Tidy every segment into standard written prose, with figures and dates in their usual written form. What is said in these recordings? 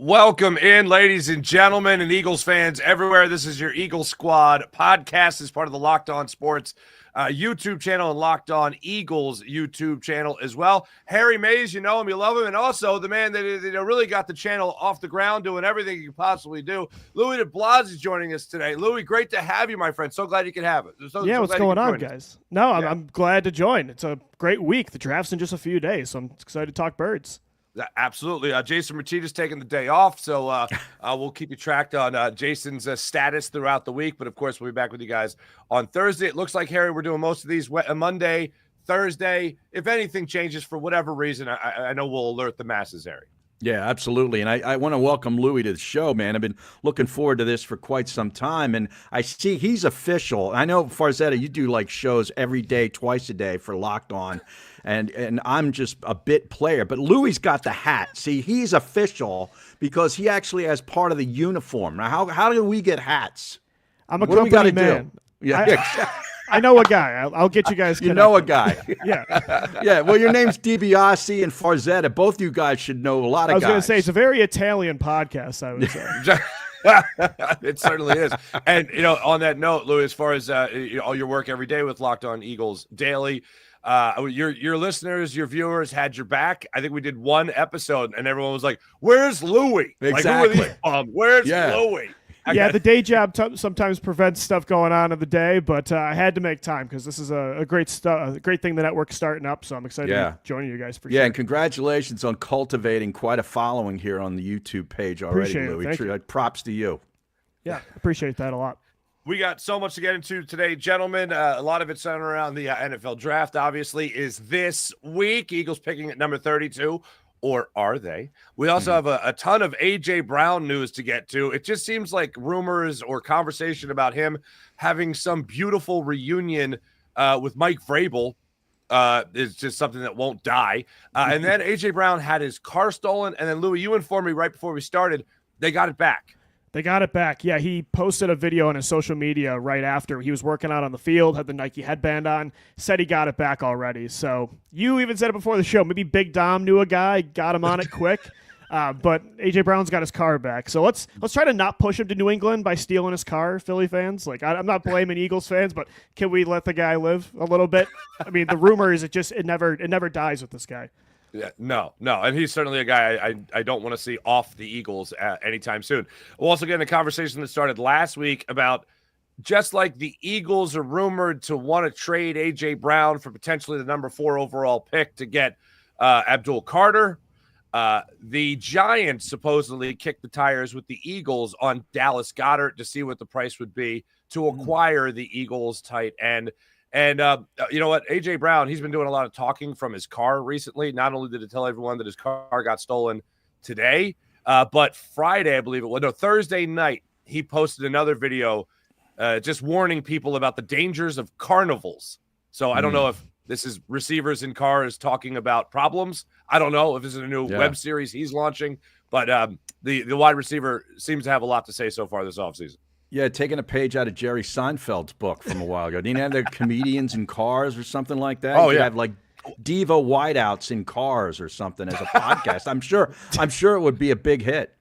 Welcome in, ladies and gentlemen, and Eagles fans everywhere. This is your Eagle Squad podcast as part of the Locked On Sports YouTube channel and Locked On Eagles YouTube channel as well. Harry Mays, you know him, you love him, and also the man that really got the channel off the ground, doing everything you can possibly do. Louie DeBlas is joining us today. Louie, great to have you, my friend. So glad you could have it. What's going on, guys? No, I'm glad to join. It's a great week. The draft's in just a few days, so I'm excited to talk birds. Absolutely. Jason Martinez taking the day off, so we'll keep you tracked on Jason's status throughout the week. But, of course, we'll be back with you guys on Thursday. It looks like, Harry, we're doing most of these Monday, Thursday. If anything changes for whatever reason, I know we'll alert the masses, Harry. Yeah, absolutely. And I want to welcome Louie to the show, man. I've been looking forward to this for quite some time. And I see he's official. I know, Farzetta, you do like shows every day, twice a day for Locked On. And I'm just a bit player. But Louie's got the hat. See, he's official because he actually has part of the uniform. Now, how do we get hats? I'm a company man. I know a guy. I'll get you guys connected. You know a guy. Yeah. Yeah, well, your name's DiBiase and Farzetta. Both you guys should know a lot of guys. I was going to say, it's a very Italian podcast, I would say. It certainly is. And, on that note, Louis, as far as all your work every day with Locked On Eagles Daily, your listeners, your viewers had your back. I think we did one episode, and everyone was like, "Where's Louie? Exactly. Where's Louie?" Yeah, the day job sometimes prevents stuff going on in the day, but I had to make time because this is a great thing the network's starting up. So I'm excited to be joining you guys for sure. Yeah, and congratulations on cultivating quite a following here on the YouTube page already, Louie. Props to you. Yeah, appreciate that a lot. We got so much to get into today, gentlemen. A lot of it centered around the NFL draft, obviously, is this week. Eagles picking at number 32, or are they? We also have a ton of A.J. Brown news to get to. It just seems like rumors or conversation about him having some beautiful reunion with Mike Vrabel is just something that won't die. And then A.J. Brown had his car stolen, and then, Louie, you informed me right before we started, they got it back. They got it back. Yeah, he posted a video on his social media right after. He was working out on the field, had the Nike headband on, said he got it back already. So you even said it before the show. Maybe Big Dom knew a guy, got him on it quick. But A.J. Brown's got his car back. So let's try to not push him to New England by stealing his car, Philly fans. Like, I'm not blaming Eagles fans, but can we let the guy live a little bit? I mean, the rumor is it never dies with this guy. Yeah, no, and he's certainly a guy I don't want to see off the Eagles anytime soon. We'll also get in a conversation that started last week about just like the Eagles are rumored to want to trade A.J. Brown for potentially the number 4 overall pick to get Abdul Carter. The Giants supposedly kicked the tires with the Eagles on Dallas Goedert to see what the price would be to acquire the Eagles tight end. And you know what? A.J. Brown, he's been doing a lot of talking from his car recently. Not only did he tell everyone that his car got stolen today, but Friday, I believe it was, Thursday night, he posted another video just warning people about the dangers of carnivals. So I don't know if this is receivers in cars talking about problems. I don't know if this is a new web series he's launching, but the wide receiver seems to have a lot to say so far this offseason. Yeah, taking a page out of Jerry Seinfeld's book from a while ago. Didn't he have the comedians in cars or something like that? Oh, you have like diva whiteouts in cars or something as a podcast. I'm sure it would be a big hit.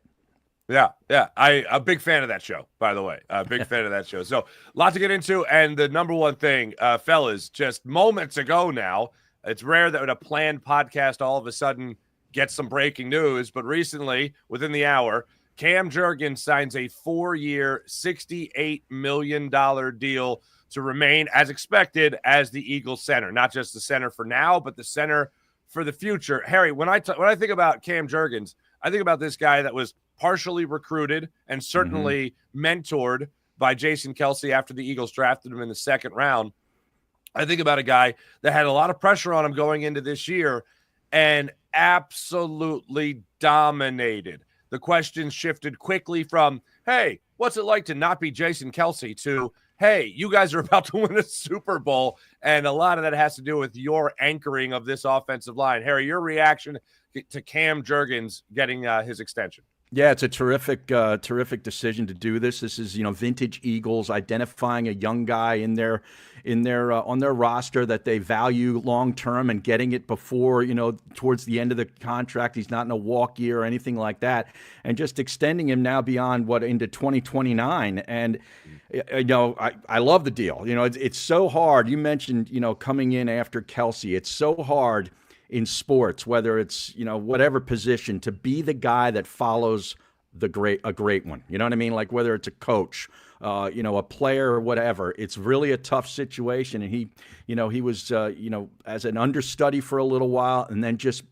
Yeah. I'm a big fan of that show, by the way. A big fan of that show. So, a lot to get into. And the number one thing, fellas, just moments ago now, it's rare that a planned podcast all of a sudden gets some breaking news. But recently, within the hour, Cam Jurgens signs a 4-year, $68 million deal to remain, as expected, as the Eagles center. Not just the center for now, but the center for the future. Harry, when I think about Cam Jurgens, I think about this guy that was partially recruited and certainly mentored by Jason Kelce after the Eagles drafted him in the second round. I think about a guy that had a lot of pressure on him going into this year and absolutely dominated. The questions shifted quickly from, hey, what's it like to not be Jason Kelce, to, hey, you guys are about to win a Super Bowl. And a lot of that has to do with your anchoring of this offensive line. Harry, your reaction to Cam Jurgens getting his extension? Yeah, it's a terrific decision to do this. This is, vintage Eagles identifying a young guy in their on their roster that they value long term and getting it before, towards the end of the contract. He's not in a walk year or anything like that, and just extending him now beyond into 2029. And I love the deal. It's so hard. You mentioned, coming in after Kelsey. It's so hard in sports, whether it's, whatever position, to be the guy that follows a great one. You know what I mean? Like whether it's a coach, a player or whatever, it's really a tough situation. And he was, as an understudy for a little while, and then just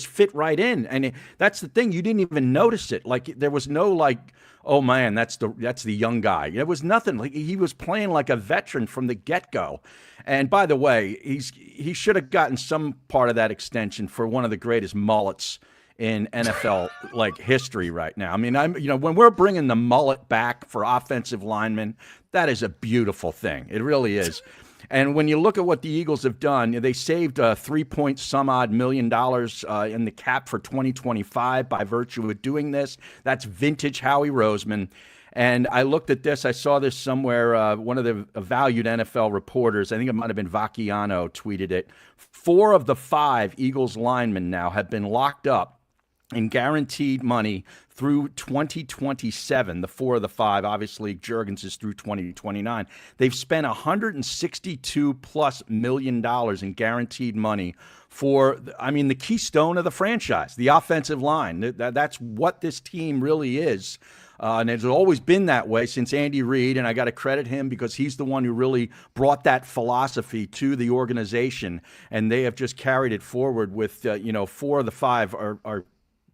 fit right in. And that's the thing. You didn't even notice it. Like there was no like, oh man, that's the young guy. It was nothing. Like he was playing like a veteran from the get-go. And by the way, he should have gotten some part of that extension for one of the greatest mullets in NFL history right now. I mean, when we're bringing the mullet back for offensive linemen, that is a beautiful thing. It really is. And when you look at what the Eagles have done, they saved $3 some odd million in the cap for 2025 by virtue of doing this. That's vintage Howie Roseman. And I looked at this. I saw this somewhere. One of the valued NFL reporters, I think it might have been Vacchiano, tweeted it. 4 of the 5 Eagles linemen now have been locked up in guaranteed money through 2027. The 4 of the 5, obviously, Jurgens is through 2029. They've spent $162+ million in guaranteed money for, the keystone of the franchise, the offensive line. That's what this team really is. And it's always been that way since Andy Reid, and I got to credit him because he's the one who really brought that philosophy to the organization, and they have just carried it forward with, 4 of the 5 are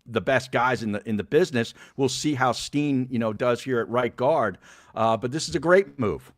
the best guys in the business. We'll see how Steen, does here at right guard. But this is a great move.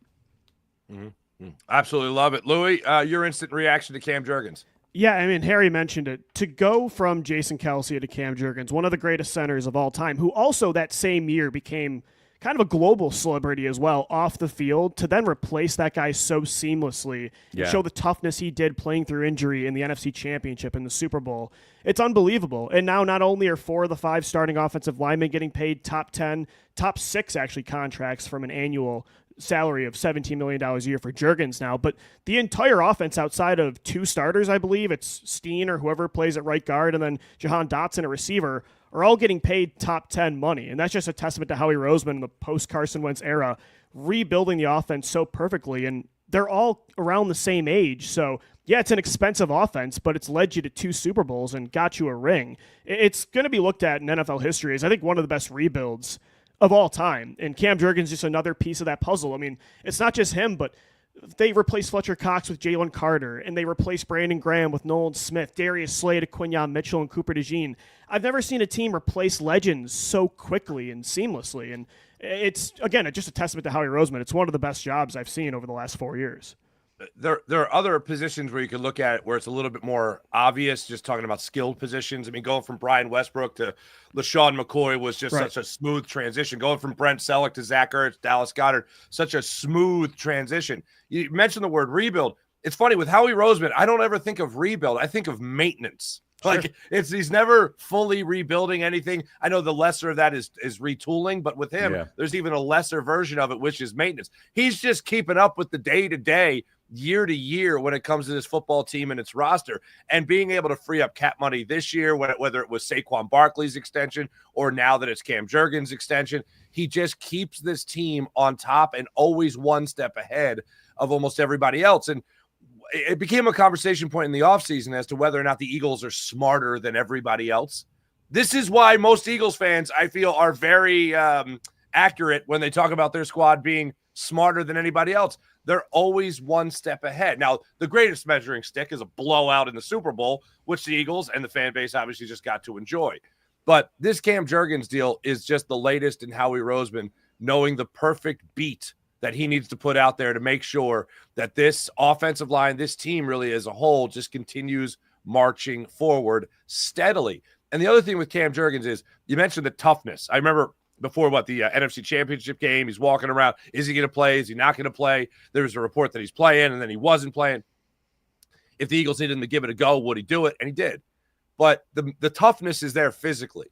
Mm-hmm. Absolutely love it. Louie, your instant reaction to Cam Jurgens. Yeah, I mean, Harry mentioned it. To go from Jason Kelsey to Cam Jurgens, one of the greatest centers of all time, who also that same year became kind of a global celebrity as well off the field, to then replace that guy so seamlessly and show the toughness he did playing through injury in the NFC Championship and the Super Bowl. It's unbelievable. And now not only are 4 of the 5 starting offensive linemen getting paid top 10, top 6 actually contracts from an annual salary of $17 million a year for Jurgens now, but the entire offense outside of 2 starters, I believe, it's Steen or whoever plays at right guard and then Jahan Dotson at receiver, are all getting paid top 10 money. And that's just a testament to Howie Roseman in the post-Carson Wentz era, rebuilding the offense so perfectly. And they're all around the same age. So, yeah, it's an expensive offense, but it's led you to 2 Super Bowls and got you a ring. It's going to be looked at in NFL history as, I think, one of the best rebuilds of all time. And Cam Jurgens is just another piece of that puzzle. I mean, it's not just him, but they replaced Fletcher Cox with Jalen Carter, and they replaced Brandon Graham with Nolan Smith, Darius Slade, Quinyon Mitchell, and Cooper DeJean. I've never seen a team replace legends so quickly and seamlessly. And it's, again, just a testament to Howie Roseman. It's one of the best jobs I've seen over the last 4 years. There are other positions where you can look at it where it's a little bit more obvious, just talking about skilled positions. I mean, going from Brian Westbrook to LaShawn McCoy was just such a smooth transition. Going from Brent Selleck to Zach Ertz, Dallas Goedert, such a smooth transition. You mentioned the word rebuild. It's funny, with Howie Roseman, I don't ever think of rebuild. I think of maintenance. Sure. Like he's never fully rebuilding anything. I know the lesser of that is retooling, but with him, there's even a lesser version of it, which is maintenance. He's just keeping up with the day-to-day, year to year when it comes to this football team and its roster, and being able to free up cap money this year, whether it was Saquon Barkley's extension or now that it's Cam Jurgens' extension, he just keeps this team on top and always one step ahead of almost everybody else. And it became a conversation point in the offseason as to whether or not the Eagles are smarter than everybody else. This is why most Eagles fans, I feel, are very accurate when they talk about their squad being smarter than anybody else. They're always one step ahead. Now, the greatest measuring stick is a blowout in the Super Bowl, which the Eagles and the fan base obviously just got to enjoy. But this Cam Jurgens deal is just the latest in Howie Roseman knowing the perfect beat that he needs to put out there to make sure that this offensive line, this team really as a whole, just continues marching forward steadily. And the other thing with Cam Jurgens is, you mentioned the toughness. I remember before the NFC Championship game, he's walking around. Is he going to play? Is he not going to play? There was a report that he's playing, and then he wasn't playing. If the Eagles needed him to give it a go, would he do it? And he did. But the toughness is there physically.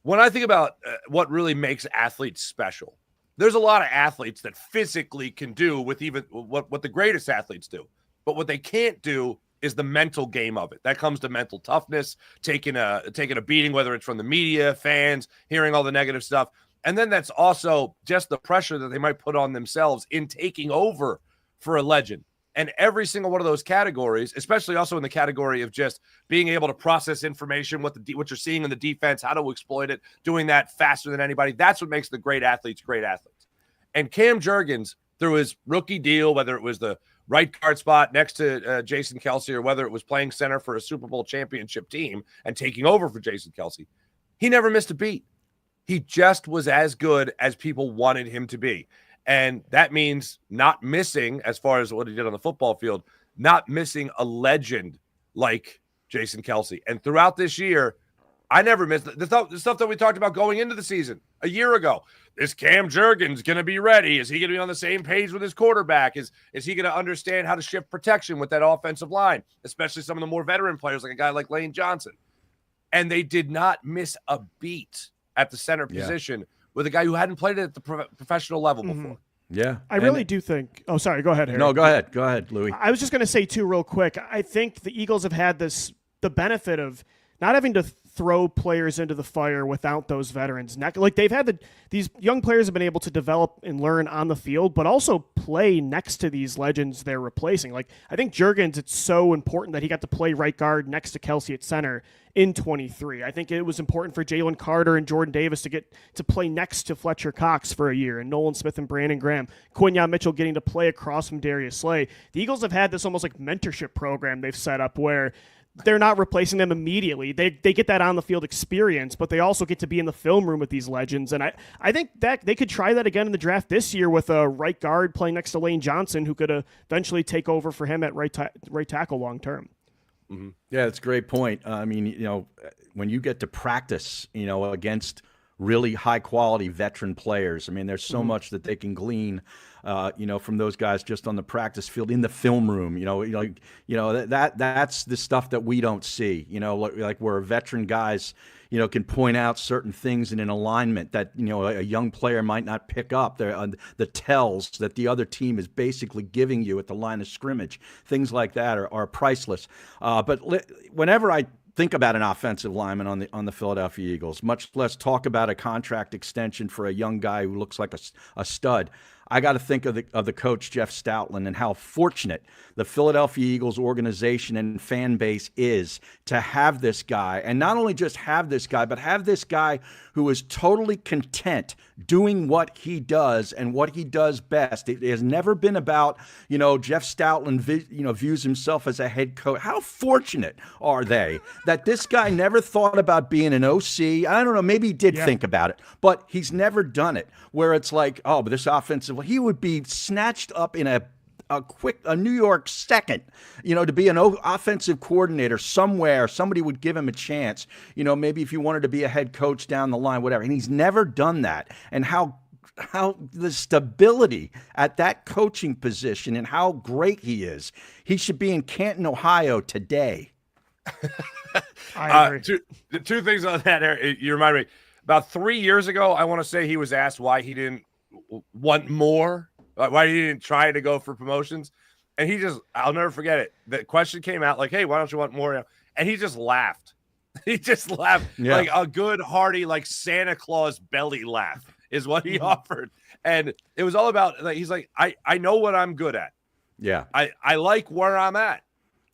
when I think about what really makes athletes special, there's a lot of athletes that physically can do with even what the greatest athletes do. But what they can't do is the mental game of it. That comes to mental toughness, taking a beating, whether it's from the media, fans, hearing all the negative stuff. And then that's also just the pressure that they might put on themselves in taking over for a legend. And every single one of those categories, especially also in the category of just being able to process information, what you're seeing in the defense, how to exploit it, doing that faster than anybody, that's what makes the great athletes great athletes. And Cam Jurgens, through his rookie deal, whether it was the right guard spot next to Jason Kelce or whether it was playing center for a Super Bowl championship team and taking over for Jason Kelce, he never missed a beat. He just was as good as people wanted him to be. And that means not missing, as far as what he did on the football field, not missing a legend like Jason Kelce. And throughout this year, I never missed the stuff that we talked about going into the season a year ago. Is Cam Jurgens going to be ready? Is he going to be on the same page with his quarterback? Is he going to understand how to shift protection with that offensive line, especially some of the more veteran players like a guy like Lane Johnson? And they did not miss a beat at the center position with a guy who hadn't played it at the professional level before. Yeah. I really do think – oh, sorry. Go ahead, Harry. No, go ahead. Go ahead, Louie. I was just going to say, too, real quick, I think the Eagles have had the benefit of not having to throw players into the fire without those veterans. Like they've had these young players have been able to develop and learn on the field, but also play next to these legends they're replacing. Like I think Jurgens, it's so important that he got to play right guard next to Kelce at center in 23. I think it was important for Jalen Carter and Jordan Davis to get to play next to Fletcher Cox for a year, and Nolan Smith and Brandon Graham, Quinyon Mitchell getting to play across from Darius Slay. The Eagles have had this almost like mentorship program they've set up where they're not replacing them immediately. They get that on the field experience, but they also get to be in the film room with these legends. And I think that they could try that again in the draft this year with a right guard playing next to Lane Johnson, who could eventually take over for him at right tackle long term. Mm-hmm. Yeah, that's a great point. I mean, when you get to practice, against really high quality veteran players, I mean, there's so much that they can glean, from those guys just on the practice field in the film room. That's the stuff that we don't see. Like where veteran guys, can point out certain things in an alignment that a young player might not pick up. The tells that the other team is basically giving you at the line of scrimmage. Things like that are priceless. But whenever I think about an offensive lineman on the Philadelphia Eagles, much less talk about a contract extension for a young guy who looks like a stud, I got to think of the coach Jeff Stoutland and how fortunate the Philadelphia Eagles organization and fan base is to have this guy, and not only just have this guy, but have this guy who is totally content doing what he does and what he does best. It has never been about, Jeff Stoutland views himself as a head coach. How fortunate are they that this guy never thought about being an OC? I don't know, maybe he did think about it, but he's never done it, where it's like, oh, but this offensive, he would be snatched up in a New York second, to be an offensive coordinator somewhere. Somebody would give him a chance, maybe if he wanted to be a head coach down the line, whatever. And he's never done that. And how the stability at that coaching position and how great he is. He should be in Canton, Ohio today. I agree. Two things on that, Eric. You remind me. About 3 years ago, I want to say he was asked why he didn't want more. Why he didn't try to go for promotions. And I'll never forget it. The question came out like, hey, why don't you want more? And he just laughed. He just laughed like a good, hearty, like Santa Claus belly laugh is what he offered. And it was all about, he's like, I know what I'm good at. Yeah. I like where I'm at.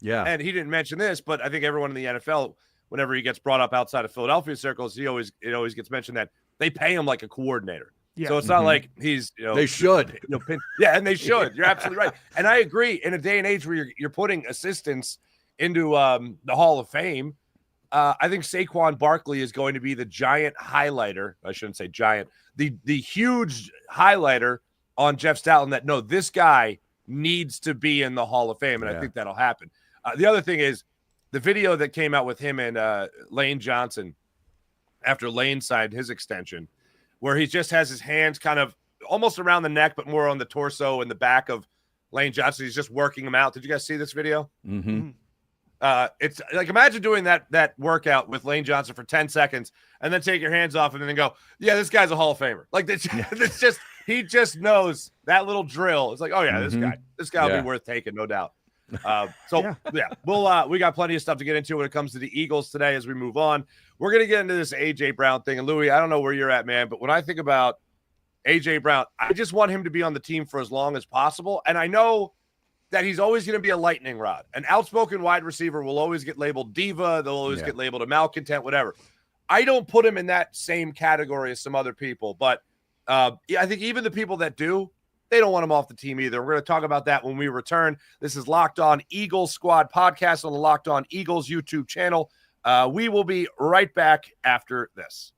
Yeah. And he didn't mention this, but I think everyone in the NFL, whenever he gets brought up outside of Philadelphia circles, it always gets mentioned that they pay him like a coordinator. Yeah. So it's not like he's, they should. And they should. You're absolutely right. And I agree. In a day and age where you're putting assistants into the Hall of Fame, I think Saquon Barkley is going to be the giant highlighter. I shouldn't say giant. The huge highlighter on Jeff Stoutland that, no, this guy needs to be in the Hall of Fame, and I think that'll happen. The other thing is the video that came out with him and Lane Johnson after Lane signed his extension, where he just has his hands kind of almost around the neck, but more on the torso and the back of Lane Johnson. He's just working him out. Did you guys see this video? Mm-hmm. It's like, imagine doing that workout with Lane Johnson for 10 seconds and then take your hands off and then go, yeah, this guy's a Hall of Famer. Like, it's just, he just knows that little drill. It's like, oh yeah, this guy will be worth taking, no doubt. We got plenty of stuff to get into when it comes to the Eagles today as we move on. We're going to get into this A.J. Brown thing. And Louie, I don't know where you're at, man, but when I think about A.J. Brown, I just want him to be on the team for as long as possible. And I know that he's always going to be a lightning rod. An outspoken wide receiver will always get labeled diva. They'll always get labeled a malcontent, whatever. I don't put him in that same category as some other people, but I think even the people that do, they don't want him off the team either. We're going to talk about that when we return. This is Locked On Eagles Squad podcast on the Locked On Eagles YouTube channel. We will be right back after this.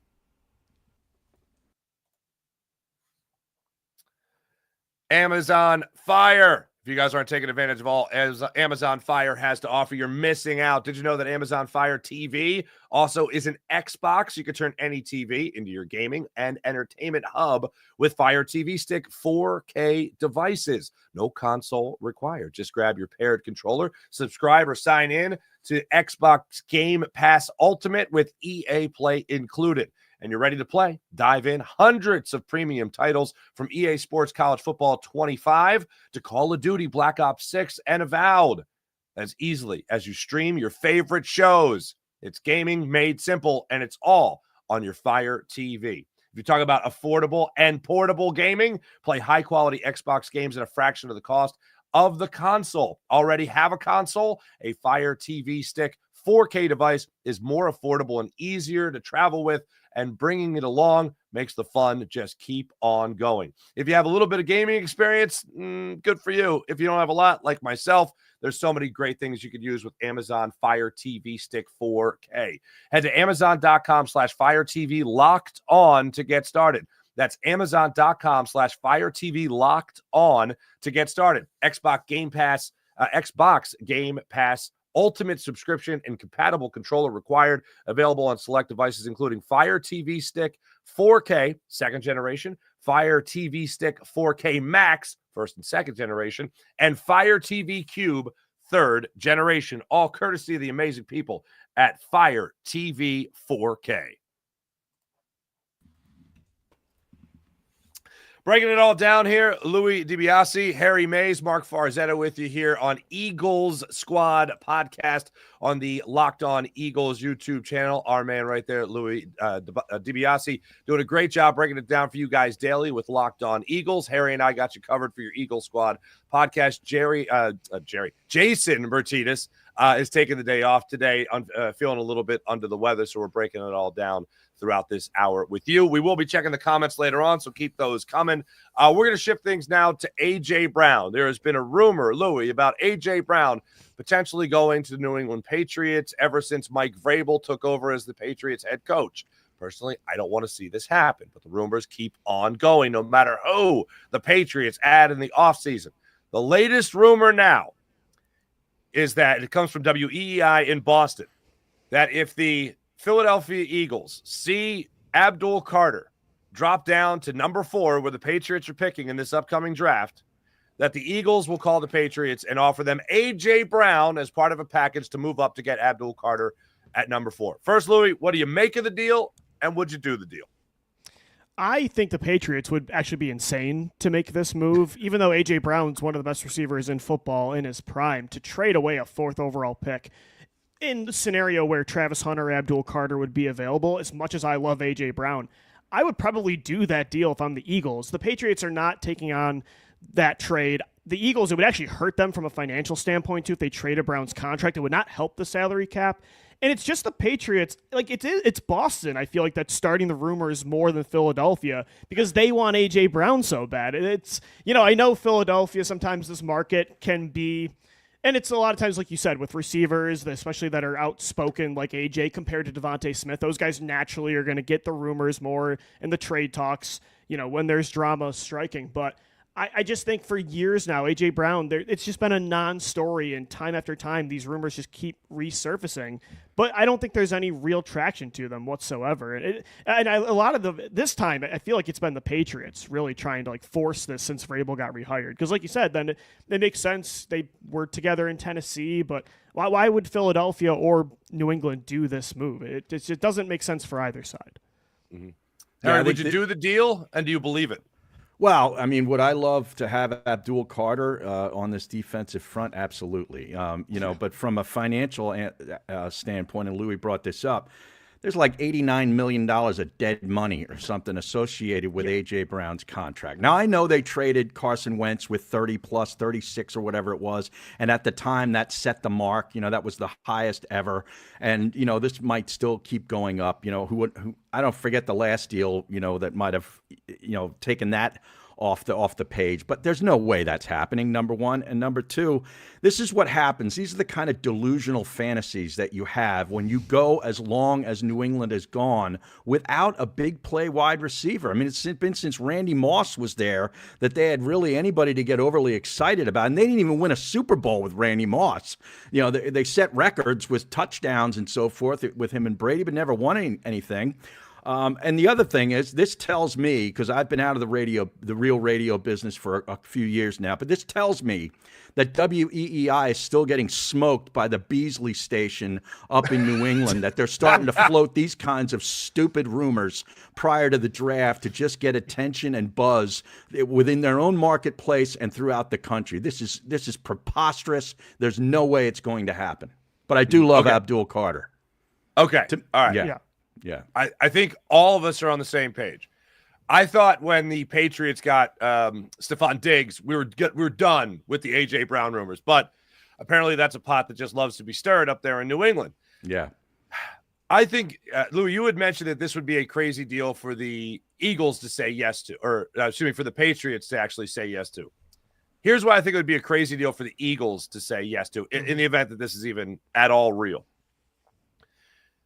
Amazon Fire. If you guys aren't taking advantage of all as Amazon Fire has to offer, you're missing out. Did you know that Amazon Fire TV also is an Xbox? You can turn any TV into your gaming and entertainment hub with Fire TV Stick 4K devices. No console required. Just grab your paired controller, subscribe or sign in to Xbox Game Pass Ultimate with EA Play included. And you're ready to play. Dive in. Hundreds of premium titles from EA Sports College Football 25 to Call of Duty Black Ops 6 and Avowed as easily as you stream your favorite shows. It's gaming made simple, and it's all on your Fire TV. If you talk about affordable and portable gaming, play high-quality Xbox games at a fraction of the cost of the console. Already have a console? A Fire TV Stick 4K device is more affordable and easier to travel with, and bringing it along makes the fun just keep on going. If you have a little bit of gaming experience, good for you. If you don't have a lot, like myself, there's so many great things you could use with Amazon Fire TV Stick 4K. Head to Amazon.com/Fire TV Locked On to get started. That's Amazon.com/Fire TV Locked On to get started. Xbox Game Pass Ultimate subscription and compatible controller required. Available on select devices, including Fire TV Stick 4K, second generation, Fire TV Stick 4K Max, first and second generation, and Fire TV Cube, third generation, all courtesy of the amazing people at Fire TV 4K. Breaking it all down here, Louie DiBiase, Harry Mays, Mark Farzetta with you here on Eagles Squad podcast on the Locked On Eagles YouTube channel. Our man right there, Louie DiBiase, doing a great job breaking it down for you guys daily with Locked On Eagles. Harry and I got you covered for your Eagles Squad podcast. Jason Bertitas is taking the day off today, feeling a little bit under the weather, so we're breaking it all down throughout this hour with you. We will be checking the comments later on, so keep those coming. We're going to shift things now to A.J. Brown. There has been a rumor, Louie, about A.J. Brown potentially going to the New England Patriots ever since Mike Vrabel took over as the Patriots head coach. Personally, I don't want to see this happen, but the rumors keep on going no matter who the Patriots add in the offseason. The latest rumor now is that it comes from WEEI in Boston, that if the Philadelphia Eagles see Abdul Carter drop down to number 4, where the Patriots are picking in this upcoming draft, that the Eagles will call the Patriots and offer them A.J. Brown as part of a package to move up to get Abdul Carter at number 4. First, Louie, what do you make of the deal, and would you do the deal? I think the Patriots would actually be insane to make this move, even though A.J. Brown's one of the best receivers in football in his prime, to trade away a 4th overall pick. In the scenario where Travis Hunter or Abdul Carter would be available, as much as I love A.J. Brown, I would probably do that deal if I'm the Eagles. The Patriots are not taking on that trade. The Eagles, it would actually hurt them from a financial standpoint, too, if they traded Brown's contract. It would not help the salary cap. And it's just the Patriots, like it's Boston, I feel like, that's starting the rumors more than Philadelphia because they want A.J. Brown so bad. It's, I know Philadelphia, sometimes this market can be, and it's a lot of times, like you said, with receivers, especially that are outspoken like A.J. compared to Devontae Smith, those guys naturally are going to get the rumors more and the trade talks, when there's drama striking. But I just think for years now, A.J. Brown, it's just been a non-story, and time after time, these rumors just keep resurfacing. But I don't think there's any real traction to them whatsoever. This time, I feel like it's been the Patriots really trying to like force this since Vrabel got rehired. Because like you said, then it makes sense. They were together in Tennessee, but why would Philadelphia or New England do this move? It just doesn't make sense for either side. Mm-hmm. Harry, would you do the deal, and do you believe it? Well, I mean, would I love to have Abdul Carter on this defensive front? Absolutely. But from a financial standpoint, and Louie brought this up, there's like $89 million of dead money or something associated with A.J. Brown's contract. Now, I know they traded Carson Wentz with 30 plus, 36 or whatever it was. And at the time, that set the mark. That was the highest ever. And, this might still keep going up. Who I don't forget the last deal, that might have, taken that off the page, but there's no way that's happening, number one. And number two, this is what happens. These are the kind of delusional fantasies that you have when you go as long as New England has gone without a big play wide receiver. I mean, it's been since Randy Moss was there that they had really anybody to get overly excited about. And they didn't even win a Super Bowl with Randy Moss. They set records with touchdowns and so forth with him and Brady, but never won anything. And the other thing is, this tells me, because I've been out of the real radio business for a few years now, but this tells me that WEEI is still getting smoked by the Beasley station up in New England, that they're starting to float these kinds of stupid rumors prior to the draft to just get attention and buzz within their own marketplace and throughout the country. This is preposterous. There's no way it's going to happen. But I do love Abdul Carter. Okay. All right. Yeah. I think all of us are on the same page. I thought when the Patriots got Stephon Diggs, we were done with the A.J. Brown rumors. But apparently that's a pot that just loves to be stirred up there in New England. Yeah. I think, Louie, you had mentioned that this would be a crazy deal for the Eagles to say yes to, or for the Patriots to actually say yes to. Here's why I think it would be a crazy deal for the Eagles to say yes to in the event that this is even at all real.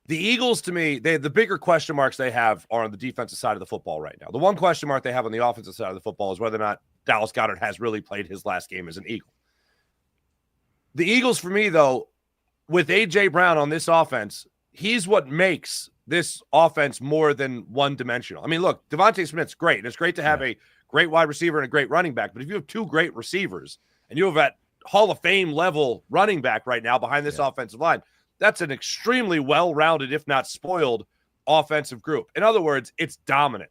The Eagles, to me, the bigger question marks they have are on the defensive side of the football right now. The one question mark they have on the offensive side of the football is whether or not Dallas Goedert has really played his last game as an Eagle. The Eagles, for me, though, with A.J. Brown on this offense, he's what makes this offense more than one-dimensional. I mean, look, Devontae Smith's great. And it's great to have a great wide receiver and a great running back. But if you have two great receivers and you have that Hall of Fame level running back right now behind this offensive line, that's an extremely well-rounded, if not spoiled, offensive group. In other words, it's dominant.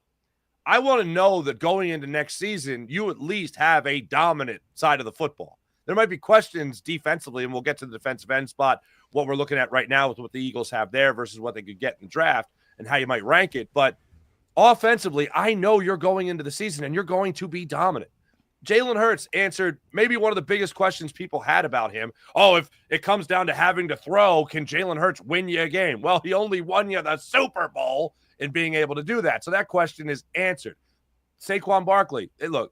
I want to know that going into next season, you at least have a dominant side of the football. There might be questions defensively, and we'll get to the defensive end spot, what we're looking at right now with what the Eagles have there versus what they could get in the draft and how you might rank it. But offensively, I know you're going into the season and you're going to be dominant. Jalen Hurts answered maybe one of the biggest questions people had about him. Oh, if it comes down to having to throw, can Jalen Hurts win you a game? Well, he only won you the Super Bowl in being able to do that. So that question is answered. Saquon Barkley, look,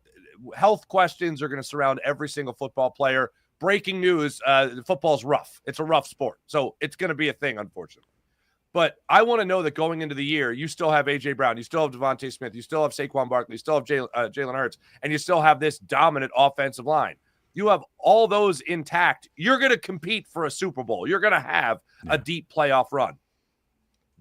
health questions are going to surround every single football player. Breaking news, football's rough. It's a rough sport. So it's going to be a thing, unfortunately. But I want to know that going into the year, you still have A.J. Brown, you still have Devontae Smith, you still have Saquon Barkley, you still have Jalen Hurts, and you still have this dominant offensive line. You have all those intact. You're going to compete for a Super Bowl. You're going to have a deep playoff run.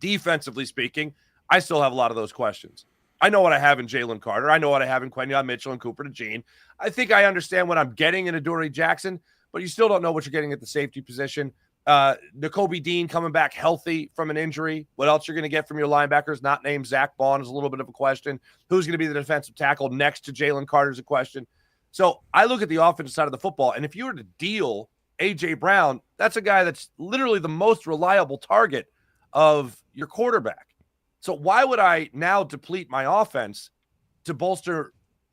Defensively speaking, I still have a lot of those questions. I know what I have in Jalen Carter. I know what I have in Quentin Mitchell and Cooper DeJean. I think I understand what I'm getting in Adoree Jackson, but you still don't know what you're getting at the safety position. Nakobe Dean coming back healthy from an injury. What else you're going to get from your linebackers not named Zach Bond is a little bit of a question. Who's going to be the defensive tackle next to Jalen Carter is a question. So I look at the offensive side of the football, and if you were to deal A.J. Brown, that's a guy that's literally the most reliable target of your quarterback. So why would I now deplete my offense to bolster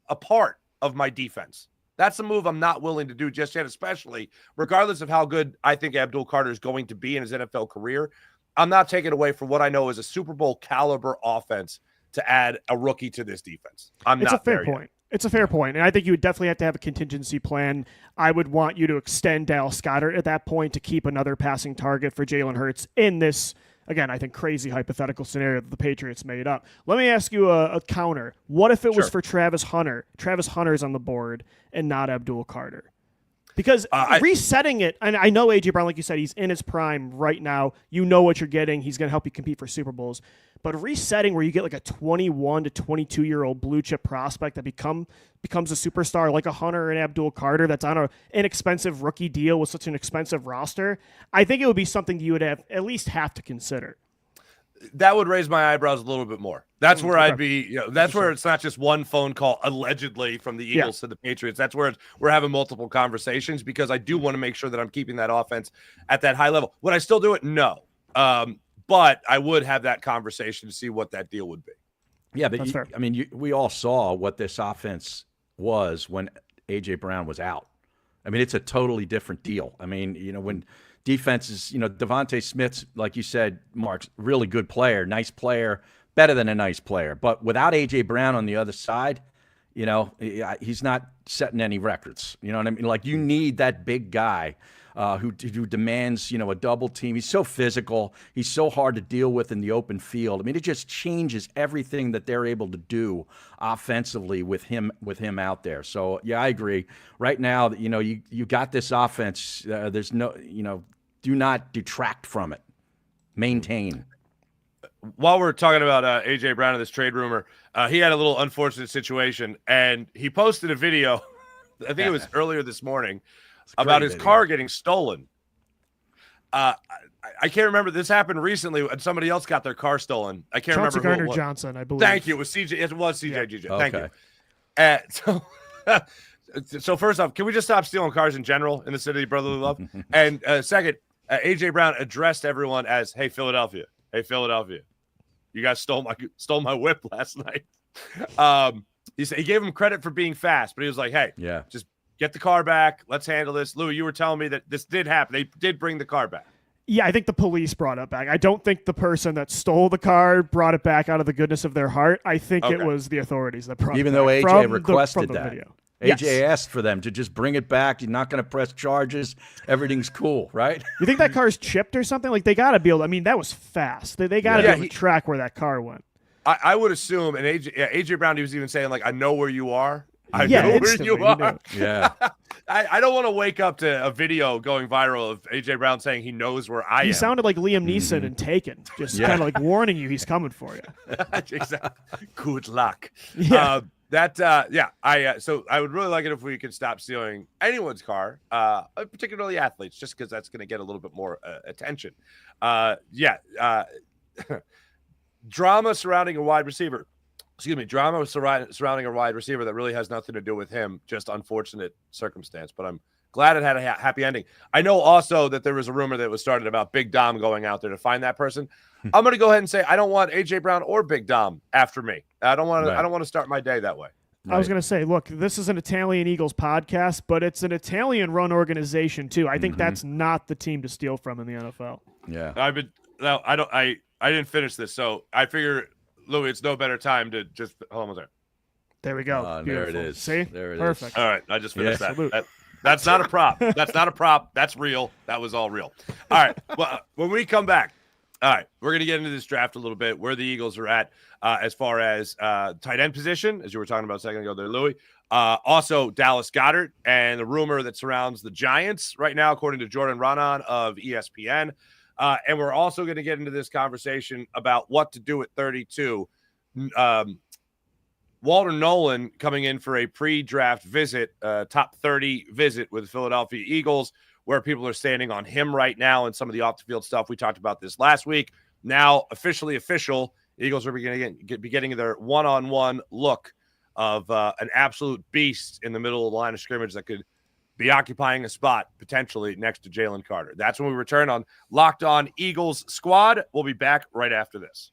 a part of my defense? That's a move I'm not willing to do just yet, especially regardless of how good I think Abdul Carter is going to be in his NFL career. I'm not taking away from what I know is a Super Bowl caliber offense to add a rookie to this defense. It's a fair point. It's a fair point. And I think you would definitely have to have a contingency plan. I would want you to extend Dallas Goedert at that point to keep another passing target for Jalen Hurts in this again, I think crazy hypothetical scenario that the Patriots made up. Let me ask you a counter. What if it was for Travis Hunter? Travis Hunter's on the board and not Abdul Carter. Because resetting it, and I know A.J. Brown, like you said, he's in his prime right now. You know what you're getting. He's going to help you compete for Super Bowls. But resetting where you get like a 21 to 22-year-old blue chip prospect that becomes a superstar like a Hunter and Abdul Carter that's on an inexpensive rookie deal with such an expensive roster, I think it would be something you would at least have to consider. That would raise my eyebrows a little bit more. That's where I'd be, that's where it's not just one phone call allegedly from the Eagles to the Patriots. That's where we're having multiple conversations, because I do want to make sure that I'm keeping that offense at that high level. Would I still do it? No. But I would have that conversation to see what that deal would be. Yeah, but we all saw what this offense was when A.J. Brown was out. I mean, it's a totally different deal. I mean, when defenses, Devontae Smith's, like you said, Mark's really good player, nice player, better than a nice player. But without A.J. Brown on the other side, he's not setting any records. You know what I mean? Like, you need that big guy who demands, a double team. He's so physical. He's so hard to deal with in the open field. I mean, it just changes everything that they're able to do offensively with him out there. So, yeah, I agree. Right now, you got this offense. There's no, do not detract from it. Maintain. While we're talking about A.J. Brown and this trade rumor, he had a little unfortunate situation, and he posted a video, I think it was earlier this morning, about his car getting stolen. I can't remember. This happened recently, and somebody else got their car stolen. I can't remember who it was. Johnson, I believe. Thank you. It was CJ. It was CJ. Okay. Thank you. So first off, can we just stop stealing cars in general in the city of brotherly love? And second, A.J. Brown addressed everyone as, "Hey, Philadelphia. Hey, Philadelphia. You guys stole my whip last night." He said he gave him credit for being fast, but he was like, "Hey, just get the car back. Let's handle this." Louie, you were telling me that this did happen. They did bring the car back. Yeah, I think the police brought it back. I don't think the person that stole the car brought it back out of the goodness of their heart. I think it was the authorities that brought it back. Even though A.J. requested that. Video. A.J. asked for them to just bring it back. You're not going to press charges. Everything's cool, right? You think that car's chipped or something? Like, they got to be able to, I mean, that was fast. They got to be able to track where that car went. I would assume, and A.J. Brown, he was even saying, like, "I know where you are. I know where you are." Yeah. I don't want to wake up to a video going viral of A.J. Brown saying he knows where I am. He sounded like Liam Neeson in Taken, just kind of like warning you he's coming for you. Exactly. Good luck. Yeah. So I would really like it if we could stop stealing anyone's car, particularly athletes, just because that's going to get a little bit more attention. Drama surrounding a wide receiver. Drama surrounding a wide receiver that really has nothing to do with him, just unfortunate circumstance. But I'm glad it had a happy ending. I know also that there was a rumor that was started about Big Dom going out there to find that person. I'm going to go ahead and say I don't want A.J. Brown or Big Dom after me. I don't want to start my day that way. I was going to say, look, this is an Italian Eagles podcast, but it's an Italian-run organization too. I think that's not the team to steal from in the NFL. Yeah, I didn't finish this, so I figure, Louie, it's no better time to just hold on there. There we go. There it is. See, there it perfect. is. All right, I just finished that. That's not a prop. That's not a prop. That's real. That was all real. All right. Well, when we come back, all right, we're going to get into this draft a little bit, where the Eagles are at as far as tight end position, as you were talking about a second ago there, Louie. Also, Dallas Goedert and the rumor that surrounds the Giants right now, according to Jordan Raanan of ESPN. And we're also going to get into this conversation about what to do at 32. Walter Nolen coming in for a pre-draft visit, top 30 visit with the Philadelphia Eagles, where people are standing on him right now and some of the off-the-field stuff. We talked about this last week. Now, officially official, Eagles are be getting their one-on-one look of an absolute beast in the middle of the line of scrimmage that could be occupying a spot potentially next to Jalen Carter. That's when we return on Locked On Eagles Squad. We'll be back right after this.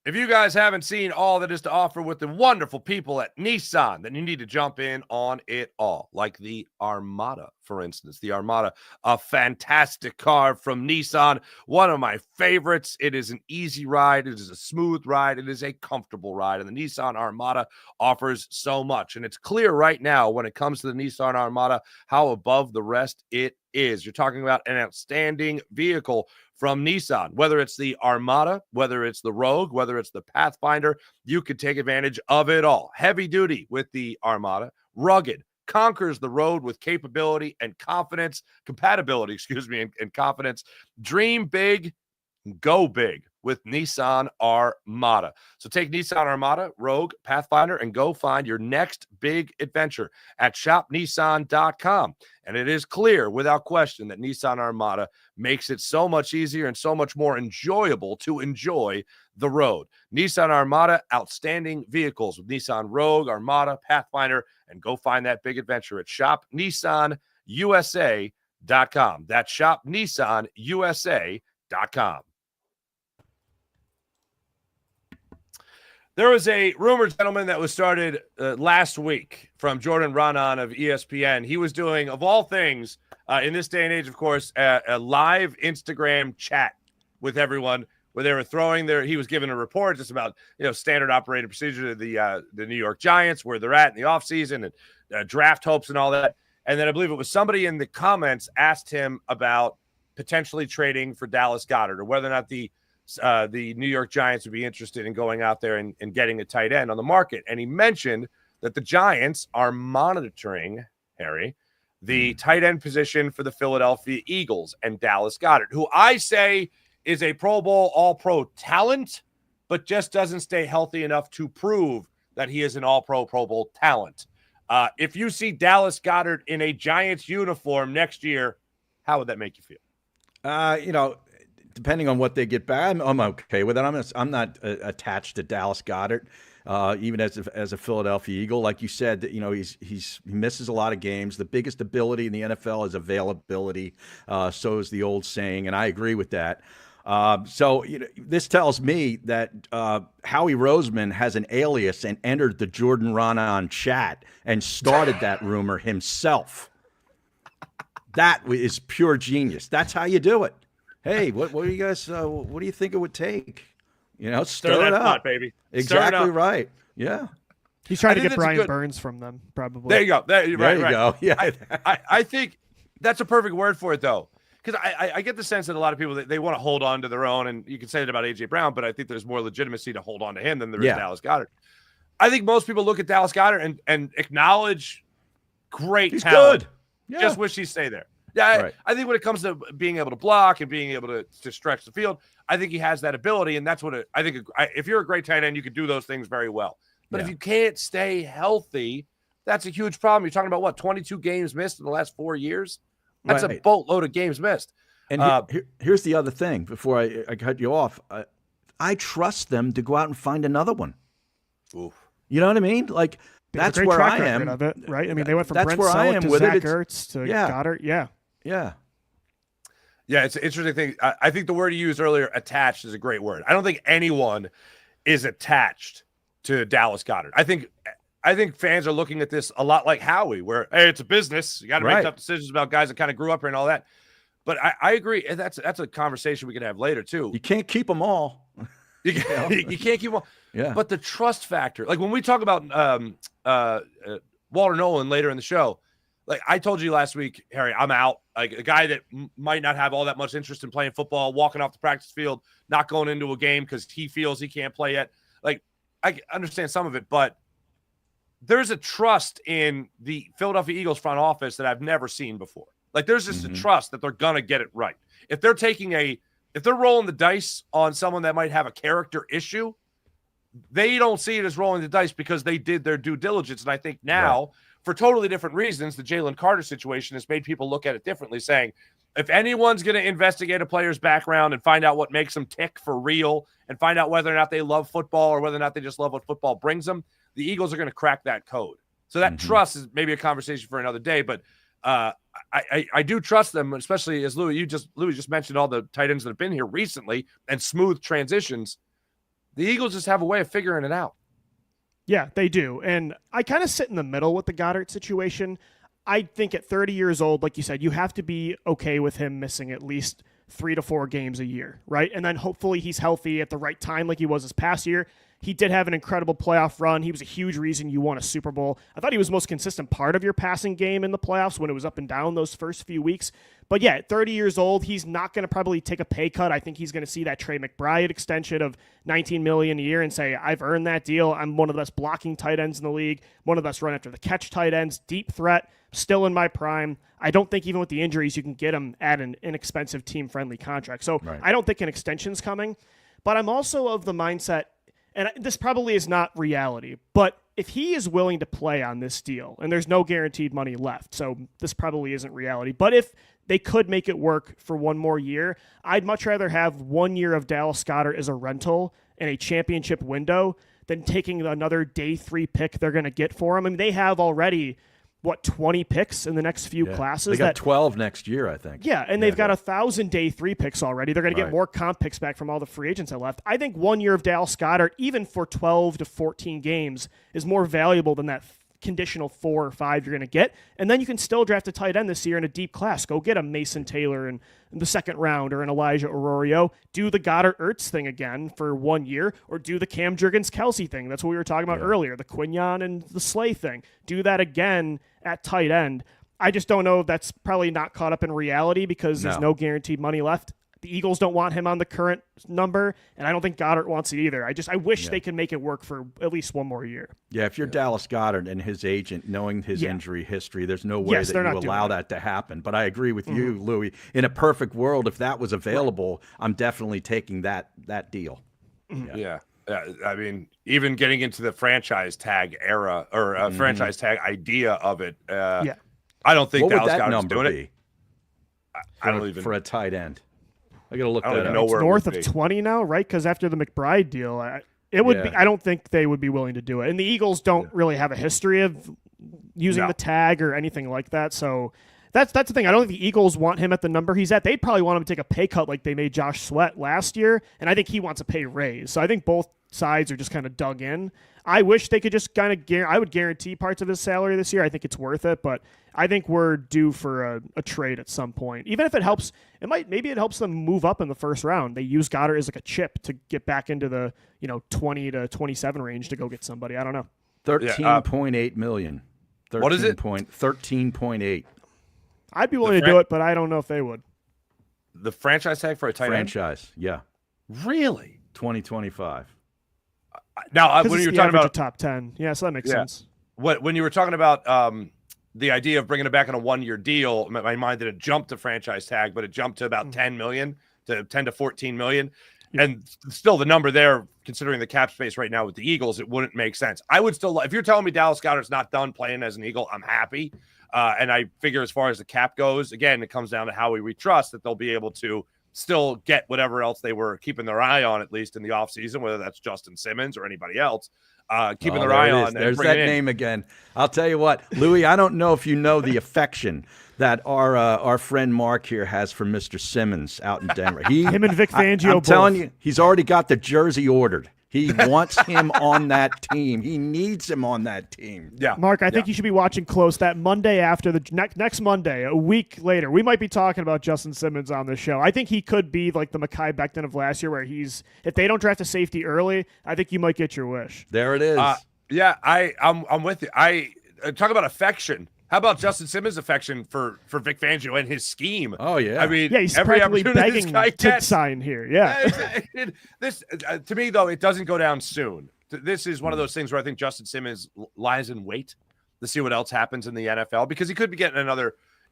If you guys haven't seen all that is to offer with the wonderful people at Nissan, then you need to jump in on it all. Like the Armada, for instance. The Armada, a fantastic car from Nissan. One of my favorites. It is an easy ride. It is a smooth ride. It is a comfortable ride. And the Nissan Armada offers so much. And it's clear right now when it comes to the Nissan Armada how above the rest it is. You're talking about an outstanding vehicle from Nissan, whether it's the Armada, whether it's the Rogue, whether it's the Pathfinder, you could take advantage of it all. Heavy duty with the Armada, rugged, conquers the road with capability and confidence, compatibility, and confidence. Dream big, go big with Nissan Armada. So take Nissan Armada, Rogue, Pathfinder, and go find your next big adventure at shopnissan.com. And it is clear, without question, that Nissan Armada makes it so much easier and so much more enjoyable to enjoy the road. Nissan Armada, outstanding vehicles with Nissan Rogue, Armada, Pathfinder, and go find that big adventure at shopnissanusa.com. That's shopnissanusa.com. There was a rumor, gentlemen, that was started last week from Jordan Raanan of ESPN. He was doing, of all things, in this day and age, of course, a live Instagram chat with everyone where they were throwing he was giving a report just about, standard operating procedure to the New York Giants, where they're at in the offseason and draft hopes and all that. And then I believe it was somebody in the comments asked him about potentially trading for Dallas Goedert, or whether or not the New York Giants would be interested in going out there and getting a tight end on the market. And he mentioned that the Giants are monitoring, Harry, the tight end position for the Philadelphia Eagles and Dallas Goedert, who I say is a Pro Bowl, all-pro talent, but just doesn't stay healthy enough to prove that he is an all-pro, Pro Bowl talent. If you see Dallas Goedert in a Giants uniform next year, how would that make you feel? Depending on what they get back, I'm okay with it. I'm not attached to Dallas Goedert, even as a Philadelphia Eagle. Like you said, he misses a lot of games. The biggest ability in the NFL is availability. So is the old saying, and I agree with that. So this tells me that Howie Roseman has an alias and entered the Jordan Raanan chat and started that rumor himself. That is pure genius. That's how you do it. Hey, what do you guys? What do you think it would take? Stir it up, pot, baby. Exactly right. Yeah. He's trying to get Brian Burns from them, probably. There you go. There you right. Go. Yeah. I think that's a perfect word for it, though, because I get the sense that a lot of people they want to hold on to their own, and you can say it about A.J. Brown, but I think there's more legitimacy to hold on to him than there is Dallas Goedert. I think most people look at Dallas Goedert and acknowledge great talent. Good. Yeah. Just wish he'd stay there. Yeah, right. I think when it comes to being able to block and being able to stretch the field, I think he has that ability, and that's what I think. If you're a great tight end, you can do those things very well. But if you can't stay healthy, that's a huge problem. You're talking about, what, 22 games missed in the last 4 years? That's a boatload of games missed. And here's the other thing before I cut you off. I trust them to go out and find another one. Oof. You know what I mean? Like, that's where I am. Of it, right? I mean, they went from Brent Selleck to with Zach Ertz to Goddard. Yeah. Yeah, it's an interesting thing. I think the word you used earlier, attached, is a great word. I don't think anyone is attached to Dallas Goedert. I think fans are looking at this a lot like Howie, where, hey, it's a business. You got to make tough decisions about guys that kind of grew up here and all that. But I agree. And that's a conversation we can have later, too. You can't keep them all. You can't keep them all. Yeah. But the trust factor, like when we talk about Walter Nolen later in the show, like I told you last week, Harry, I'm out. Like a guy that might not have all that much interest in playing football, walking off the practice field, not going into a game because he feels he can't play yet. Like, I understand some of it, but there's a trust in the Philadelphia Eagles front office that I've never seen before. Like, there's just a trust that they're gonna get it right. If they're rolling the dice on someone that might have a character issue, they don't see it as rolling the dice because they did their due diligence. And I think now, for totally different reasons, the Jalen Carter situation has made people look at it differently, saying, if anyone's going to investigate a player's background and find out what makes them tick for real and find out whether or not they love football or whether or not they just love what football brings them, the Eagles are going to crack that code. So that trust is maybe a conversation for another day, but I do trust them, especially as Louie just mentioned all the tight ends that have been here recently and smooth transitions. The Eagles just have a way of figuring it out. Yeah, they do. And I kind of sit in the middle with the Goddard situation. I think at 30 years old, like you said, you have to be okay with him missing at least 3 to 4 games a year, right? And then hopefully he's healthy at the right time like he was this past year. He did have an incredible playoff run. He was a huge reason you won a Super Bowl. I thought he was the most consistent part of your passing game in the playoffs when it was up and down those first few weeks. But yeah, at 30 years old, he's not going to probably take a pay cut. I think he's going to see that Trey McBride extension of $19 million a year and say, I've earned that deal. I'm one of the best blocking tight ends in the league, one of the best run after the catch tight ends, deep threat, still in my prime. I don't think even with the injuries, you can get him at an inexpensive team-friendly contract. So I don't think an extension's coming. But I'm also of the mindset, and this probably is not reality, but if he is willing to play on this deal, and there's no guaranteed money left, so this probably isn't reality, but if they could make it work for one more year, I'd much rather have 1 year of Dallas Goedert as a rental in a championship window than taking another day 3 pick they're going to get for him. I mean, they have already, 20 picks in the next few classes? They got 12 next year, I think. Yeah, and they've got 1,000 day 3 picks already. They're going to get more comp picks back from all the free agents that left. I think 1 year of Dallas Goedert, even for 12 to 14 games, is more valuable than that conditional 4 or 5 you're going to get. And then you can still draft a tight end this year in a deep class. Go get a Mason Taylor in the second round or an Elijah Arroyo. Do the Goddard Ertz thing again for 1 year, or do the Cam Jurgens Kelsey thing. That's what we were talking about earlier, the Quignon and the Slay thing. Do that again at tight end. I just don't know if that's probably not caught up in reality because there's no guaranteed money left. The Eagles don't want him on the current number, and I don't think Goddard wants it either. I wish they could make it work for at least 1 more year. Yeah, if you're Dallas Goedert and his agent, knowing his injury history, there's no way that you allow that to happen. But I agree with you, Louie. In a perfect world, if that was available, I'm definitely taking that deal. Yeah. I mean, even getting into the franchise tag era or franchise tag idea of it, I don't think Dallas Goedert's doing it. I don't even for a tight end. I gotta look that up. It's north of 20 now, right? Because after the McBride deal, it would be. I don't think they would be willing to do it. And the Eagles don't really have a history of using the tag or anything like that. So that's the thing. I don't think the Eagles want him at the number he's at. They'd probably want him to take a pay cut like they made Josh Sweat last year. And I think he wants a pay raise. So I think both sides are just kind of dug in. I wish they could just kind of I would guarantee parts of his salary this year. I think it's worth it, but I think we're due for a trade at some point. Even if it helps, maybe it helps them move up in the first round. They use Goddard as like a chip to get back into the 20 to 27 range to go get somebody. I don't know. 13.8 million. What is it? 13.8. I'd be willing to do it, but I don't know if they would. The franchise tag for a tight end? Franchise, yeah. Really? 2025. Now, when you were talking about top 10, so that makes sense. When you were talking about the idea of bringing it back on a 1 year deal, my mind didn't jump to franchise tag, but it jumped to about 10 million to 10 to 14 million. And still the number there, considering the cap space right now with the Eagles, it wouldn't make sense. I would still, if you're telling me Dallas Goedert's not done playing as an Eagle, I'm happy. And I figure as far as the cap goes, again, it comes down to how we trust that they'll be able to still get whatever else they were keeping their eye on, at least in the offseason, whether that's Justin Simmons or anybody else, keeping their eye on. There's that name again. I'll tell you what, Louie, I don't know if you know the affection that our friend Mark here has for Mr. Simmons out in Denver. Him and Vic Fangio I'm telling you, he's already got the jersey ordered. He wants him on that team. He needs him on that team. Yeah, Mark, I think you should be watching close that Monday after the next Monday, a week later. We might be talking about Justin Simmons on the show. I think he could be like the Mekhi Becton of last year, where if they don't draft a safety early, I think you might get your wish. There it is. I'm with you. I talk about affection. How about Justin Simmons' affection for Vic Fangio and his scheme? Oh, yeah. I mean, he's every practically opportunity begging to sign here. Yeah. This to me, though, it doesn't go down soon. This is one of those things where I think Justin Simmons lies in wait to see what else happens in the NFL, because he could be getting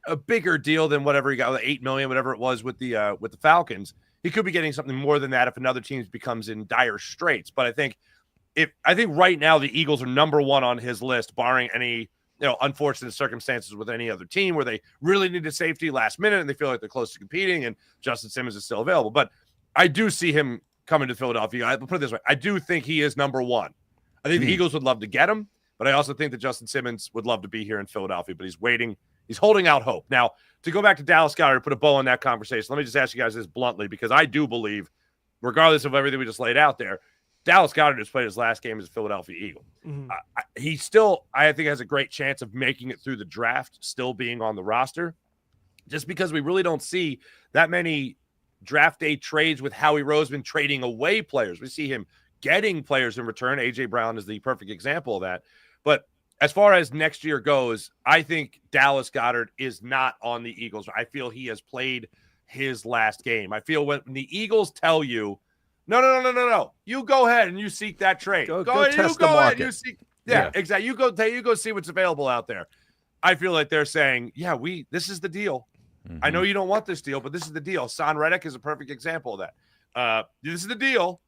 a bigger deal than whatever he got, $8 million, whatever it was with the Falcons. He could be getting something more than that if another team becomes in dire straits. But I think right now the Eagles are number one on his list, barring any unfortunate circumstances with any other team where they really need a safety last minute and they feel like they're close to competing and Justin Simmons is still available. But I do see him coming to Philadelphia. I'll put it this way. I do think he is number one. I think the Eagles would love to get him, but I also think that Justin Simmons would love to be here in Philadelphia, but he's waiting. He's holding out hope. Now, to go back to Dallas Goedert, put a bow on that conversation, let me just ask you guys this bluntly, because I do believe, regardless of everything we just laid out there, Dallas Goedert has played his last game as a Philadelphia Eagle. Mm-hmm. He still, I think, has a great chance of making it through the draft, still being on the roster, just because we really don't see that many draft day trades with Howie Roseman trading away players. We see him getting players in return. A.J. Brown is the perfect example of that. But as far as next year goes, I think Dallas Goedert is not on the Eagles. I feel he has played his last game. I feel when the Eagles tell you, no, you go ahead and you seek that trade. Go ahead, test you go the ahead, market. you seek. Yeah, exactly. You go see what's available out there. I feel like they're saying, yeah, this is the deal. Mm-hmm. I know you don't want this deal, but this is the deal. Son Reddick is a perfect example of that. This is the deal.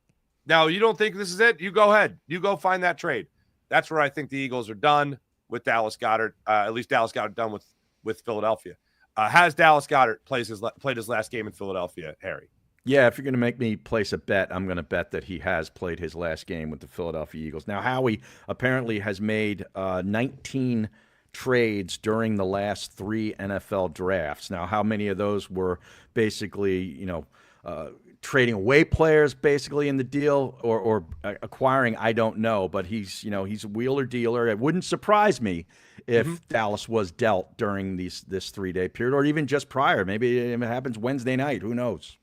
Now, you don't think this is it? You go ahead. You go find that trade. That's where I think the Eagles are done with Dallas Goedert. At least Dallas Goedert done with Philadelphia. Has Dallas Goedert played his last game in Philadelphia, Harry? Yeah, if you're going to make me place a bet, I'm going to bet that he has played his last game with the Philadelphia Eagles. Now, Howie apparently has made 19 trades during the last 3 NFL drafts. Now, how many of those were basically, trading away players basically in the deal or acquiring, I don't know, but he's a wheeler dealer. It wouldn't surprise me if Dallas was dealt during this 3-day period or even just prior. Maybe it happens Wednesday night. Who knows?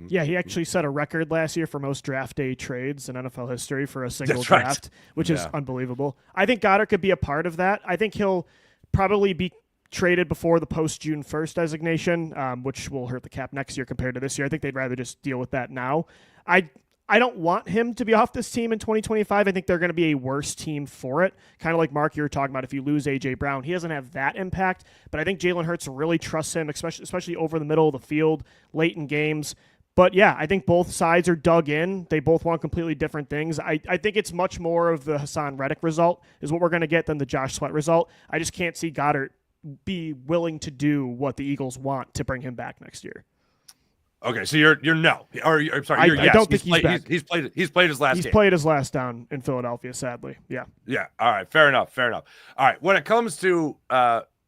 Yeah, he actually set a record last year for most draft day trades in NFL history for a single draft, which is unbelievable. I think Goddard could be a part of that. I think he'll probably be traded before the post-June 1st designation, which will hurt the cap next year compared to this year. I think they'd rather just deal with that now. I don't want him to be off this team in 2025. I think they're going to be a worse team for it. Kind of like Mark, you were talking about, if you lose A.J. Brown, he doesn't have that impact, but I think Jalen Hurts really trusts him, especially over the middle of the field, late in games. But yeah, I think both sides are dug in. They both want completely different things. I think it's much more of the Hassan Reddick result is what we're going to get than the Josh Sweat result. I just can't see Goddard be willing to do what the Eagles want to bring him back next year. Okay, so you're no, or I'm sorry, you're yes. I don't think he's back. He's played his last game. He's played his last down in Philadelphia, sadly. Yeah. Yeah. All right. Fair enough. All right. When it comes to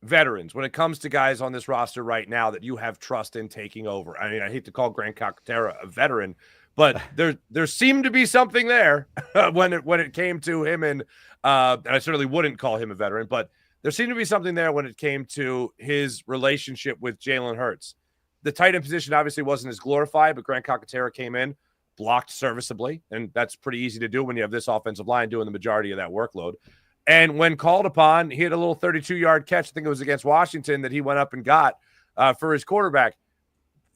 veterans, when it comes to guys on this roster right now that you have trust in taking over, I mean, I hate to call Grant Calcaterra a veteran, but there seemed to be something there when it came to him, and I certainly wouldn't call him a veteran, but there seemed to be something there when it came to his relationship with Jalen Hurts. The tight end position obviously wasn't as glorified, but Grant Calcaterra came in, blocked serviceably, and that's pretty easy to do when you have this offensive line doing the majority of that workload. And when called upon, he had a little 32-yard catch. I think it was against Washington that he went up and got for his quarterback.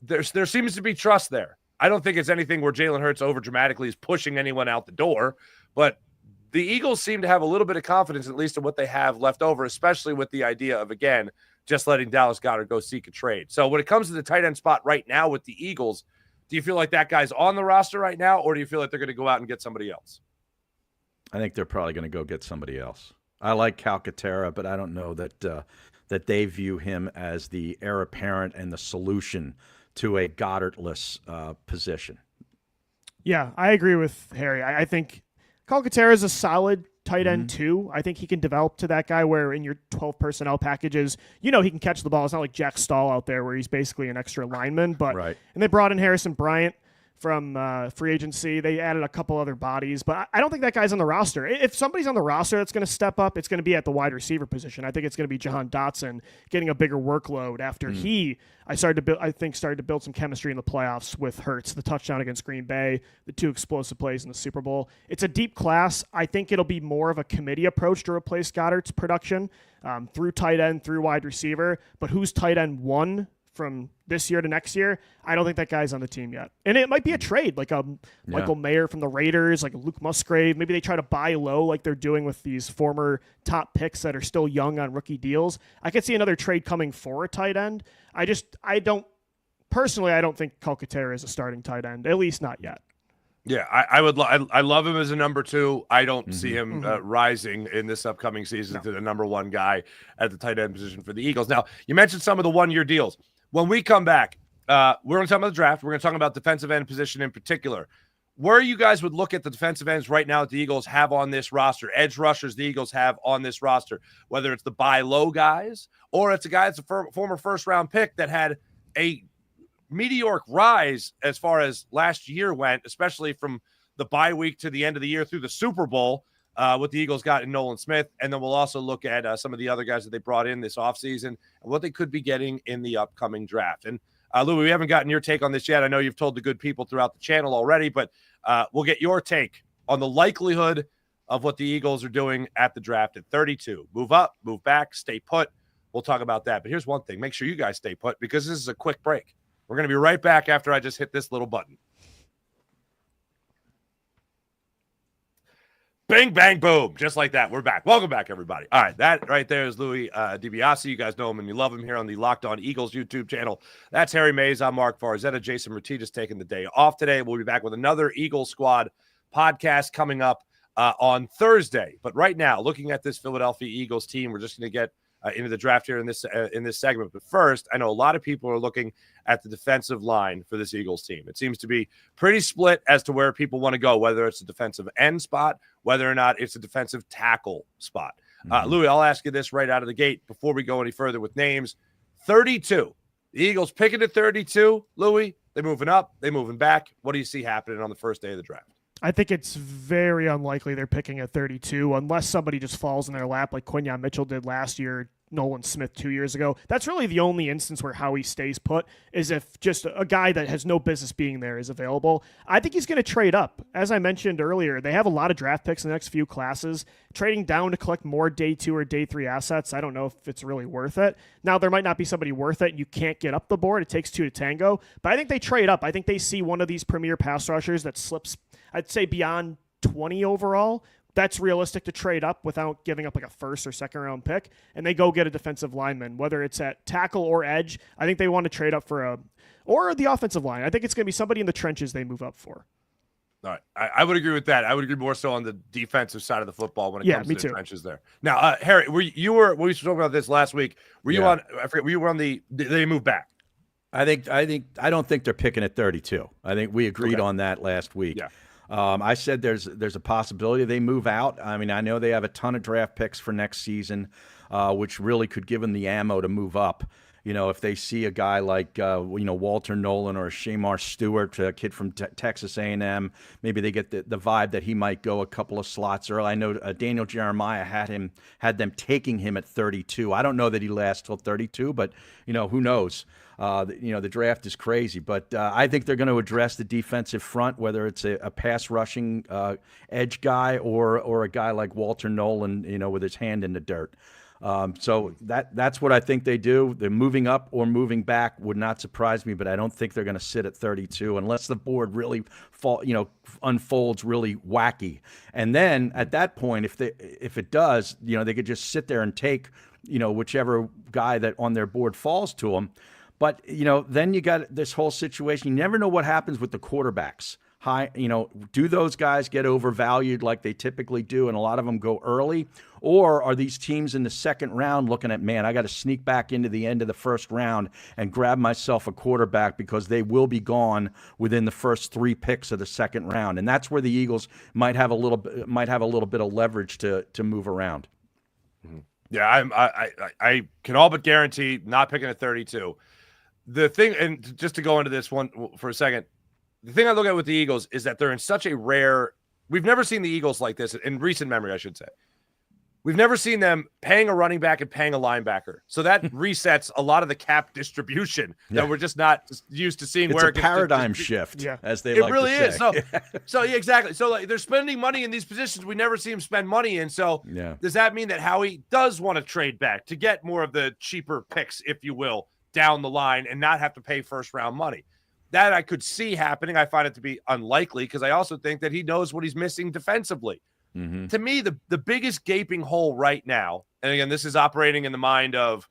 There seems to be trust there. I don't think it's anything where Jalen Hurts over-dramatically is pushing anyone out the door, but the Eagles seem to have a little bit of confidence, at least in what they have left over, especially with the idea of, again, just letting Dallas Goedert go seek a trade. So when it comes to the tight end spot right now with the Eagles, do you feel like that guy's on the roster right now, or do you feel like they're going to go out and get somebody else? I think they're probably going to go get somebody else. I like Calcaterra, but I don't know that they view him as the heir apparent and the solution to a Goddard-less position. Yeah, I agree with Harry. I think Calcaterra is a solid tight end too. I think he can develop to that guy where in your 12 personnel packages, he can catch the ball. It's not like Jack Stahl out there where he's basically an extra lineman. But right. And they brought in Harrison Bryant from free agency. They added a couple other bodies, but I don't think that guy's on the roster. If somebody's on the roster that's going to step up, it's going to be at the wide receiver position. I think it's going to be Jahan Dotson getting a bigger workload after he started to build some chemistry in the playoffs with Hurts, the touchdown against Green Bay, the 2 explosive plays in the Super Bowl. It's a deep class. I think it'll be more of a committee approach to replace Goddard's production through tight end, through wide receiver, but who's tight end 1 from this year to next year, I don't think that guy's on the team yet. And it might be a trade, like a Michael Mayer from the Raiders, like a Luke Musgrave. Maybe they try to buy low like they're doing with these former top picks that are still young on rookie deals. I could see another trade coming for a tight end. I don't think Calcaterra is a starting tight end, at least not yet. Yeah, I love him as a number 2. I don't see him rising in this upcoming season to the number 1 guy at the tight end position for the Eagles. Now, you mentioned some of the 1-year deals. When we come back, we're going to talk about the draft. We're going to talk about defensive end position in particular. Where you guys would look at the defensive ends right now that the Eagles have on this roster, edge rushers the Eagles have on this roster, whether it's the buy low guys or it's a guy that's a former first-round pick that had a meteoric rise as far as last year went, especially from the bye week to the end of the year through the Super Bowl, what the Eagles got in Nolan Smith. And then we'll also look at some of the other guys that they brought in this offseason and what they could be getting in the upcoming draft. And Louie, we haven't gotten your take on this yet. I know you've told the good people throughout the channel already, but we'll get your take on the likelihood of what the Eagles are doing at the draft at 32. Move up, move back, stay put. We'll talk about that. But here's one thing. Make sure you guys stay put because this is a quick break. We're going to be right back after I just hit this little button. Bing, bang, boom. Just like that. We're back. Welcome back, everybody. All right. That right there is Louie DiBiase. You guys know him and you love him here on the Locked On Eagles YouTube channel. That's Harry Mays. I'm Mark Farzetta. Jason Martinez taking the day off today. We'll be back with another Eagles Squad podcast coming up on Thursday. But right now, looking at this Philadelphia Eagles team, we're just going to get into the draft here in this segment. But first, I know a lot of people are looking at the defensive line for this Eagles team. It seems to be pretty split as to where people want to go, whether it's a defensive end spot, whether or not it's a defensive tackle spot. Louie, I'll ask you this right out of the gate before we go any further with names. 32. The Eagles picking at 32. Louie, they moving up, they moving back. What do you see happening on the first day of the draft? I think it's very unlikely they're picking at 32 unless somebody just falls in their lap like Quinyon Mitchell did last year, Nolan Smith 2 years ago. That's really the only instance where Howie stays put is if just a guy that has no business being there is available. I think he's going to trade up. As I mentioned earlier, they have a lot of draft picks in the next few classes. Trading down to collect more day 2 or day 3 assets, I don't know if it's really worth it. Now, there might not be somebody worth it and you can't get up the board. It takes 2 to tango. But I think they trade up. I think they see one of these premier pass rushers that slips, I'd say, beyond 20 overall. That's realistic to trade up without giving up like a first or second round pick, and they go get a defensive lineman, whether it's at tackle or edge. I think they want to trade up for or the offensive line. I think it's going to be somebody in the trenches they move up for. All right. I would agree with that. I would agree more so on the defensive side of the football when it comes to the trenches there. Now, Harry, we were talking about this last week. Were you on? I forget. You were on the. They moved back. I don't think they're picking at 32. I think we agreed on that last week. Yeah. I said there's a possibility they move out. I mean, I know they have a ton of draft picks for next season, which really could give them the ammo to move up. You know, if they see a guy like Walter Nolen or Shamar Stewart, a kid from Texas A&M, maybe they get the vibe that he might go a couple of slots early. I know Daniel Jeremiah had them taking him at 32. I don't know that he lasts till 32, but who knows? The draft is crazy, but I think they're going to address the defensive front, whether it's a pass rushing edge guy or a guy like Walter Nolen, with his hand in the dirt. So that's what I think they do. They're moving up or moving back would not surprise me, but I don't think they're going to sit at 32 unless the board really unfolds really wacky. And then at that point, if it does, they could just sit there and take, whichever guy that on their board falls to them. But, then you got this whole situation. You never know what happens with the quarterbacks. Do those guys get overvalued like they typically do, and a lot of them go early? Or are these teams in the second round looking at, man, I got to sneak back into the end of the first round and grab myself a quarterback because they will be gone within the first 3 picks of the second round? And that's where the Eagles might have a little bit of leverage to move around. Mm-hmm. Yeah, I can all but guarantee not picking at 32. The thing, and just to go into this one for a second, the thing I look at with the Eagles is that they're in such a rare – we've never seen the Eagles like this in recent memory, I should say. We've never seen them paying a running back and paying a linebacker. So that resets a lot of the cap distribution that we're just not used to seeing. It's a paradigm shift, as they like to say. It really is. So yeah, exactly. So they're spending money in these positions we never see them spend money in. So does that mean that Howie does want to trade back to get more of the cheaper picks, if you will, down the line and not have to pay first-round money? That I could see happening. I find it to be unlikely because I also think that he knows what he's missing defensively. Mm-hmm. To me, the biggest gaping hole right now, and again, this is operating in the mind of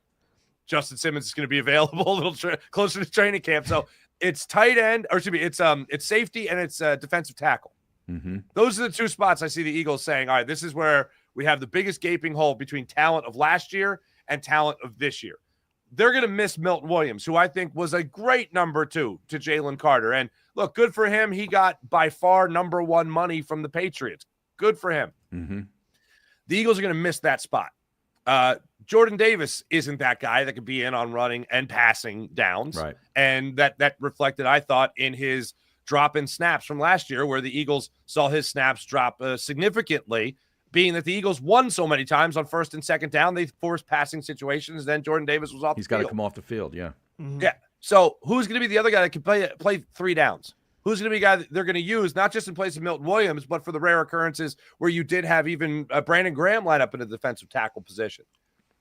Justin Simmons is going to be available a little closer to training camp. So it's tight end, or excuse me, it's safety and it's defensive tackle. Mm-hmm. Those are the 2 spots I see the Eagles saying, all right, this is where we have the biggest gaping hole between talent of last year and talent of this year. They're going to miss Milton Williams, who I think was a great number 2 to Jalen Carter. And look, good for him. He got by far number 1 money from the Patriots. Good for him. Mm-hmm. The Eagles are going to miss that spot. Jordan Davis isn't that guy that could be in on running and passing downs. Right. And that reflected, I thought, in his drop in snaps from last year, where the Eagles saw his snaps drop significantly, being that the Eagles won so many times on first and second down, they forced passing situations. Then Jordan Davis was off the field. He's got to come off the field, yeah. Mm-hmm. Yeah. So who's going to be the other guy that can play 3 downs? who's going to be a guy that they're going to use, not just in place of Milton Williams, but for the rare occurrences where you did have even Brandon Graham line up in a defensive tackle position.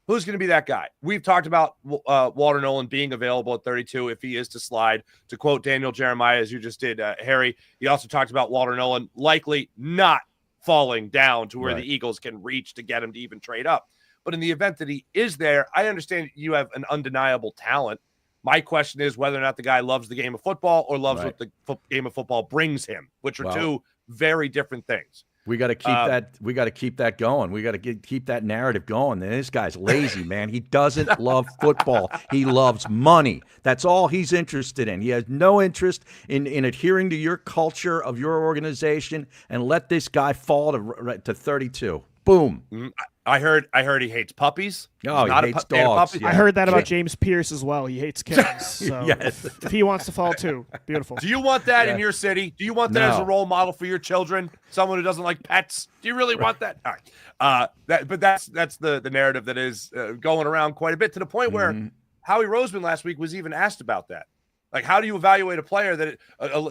Who's going to be that guy? We've talked about Walter Nolen being available at 32 if he is to slide. To quote Daniel Jeremiah, as you just did, Harry, he also talked about Walter Nolen likely not falling down to where the Eagles can reach to get him to even trade up. But in the event that he is there, I understand you have an undeniable talent. My question is whether or not the guy loves the game of football or loves what the game of football brings him, which are two very different things. We got to keep that. We got to keep that going. We got to keep that narrative going. And this guy's lazy, man. He doesn't love football. He loves money. That's all he's interested in. He has no interest in adhering to your culture of your organization. And let this guy fall to 32. Boom. I heard he hates puppies. Oh, he hates dogs. I heard that about James Pierce as well. He hates kittens. So if he wants to fall too, beautiful. Do you want that in your city? Do you want that as a role model for your children? Someone who doesn't like pets? Do you really want that? All right. But that's the narrative that is going around quite a bit, to the point where Howie Roseman last week was even asked about that. Like, how do you evaluate a player that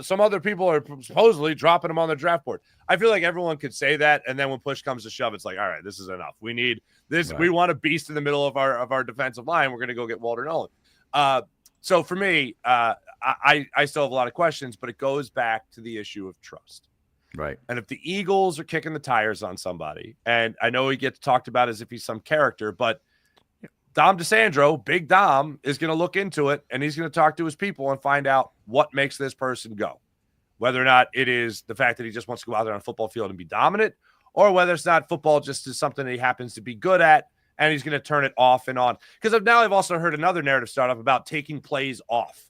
some other people are supposedly dropping him on their draft board? I feel like everyone could say that, and then when push comes to shove, it's like, all right, this is enough. We need this. Right. We want a beast in the middle of our defensive line. We're going to go get Walter Nolen. So for me, I still have a lot of questions, but it goes back to the issue of trust. Right. And if the Eagles are kicking the tires on somebody, and I know he gets talked about as if he's some character, but Dom DeSandro, Big Dom, is going to look into it, and he's going to talk to his people and find out what makes this person go. Whether or not it is the fact that he just wants to go out there on a football field and be dominant, or whether it's not football just is something that he happens to be good at, and he's going to turn it off and on. Because now I've also heard another narrative start up about taking plays off.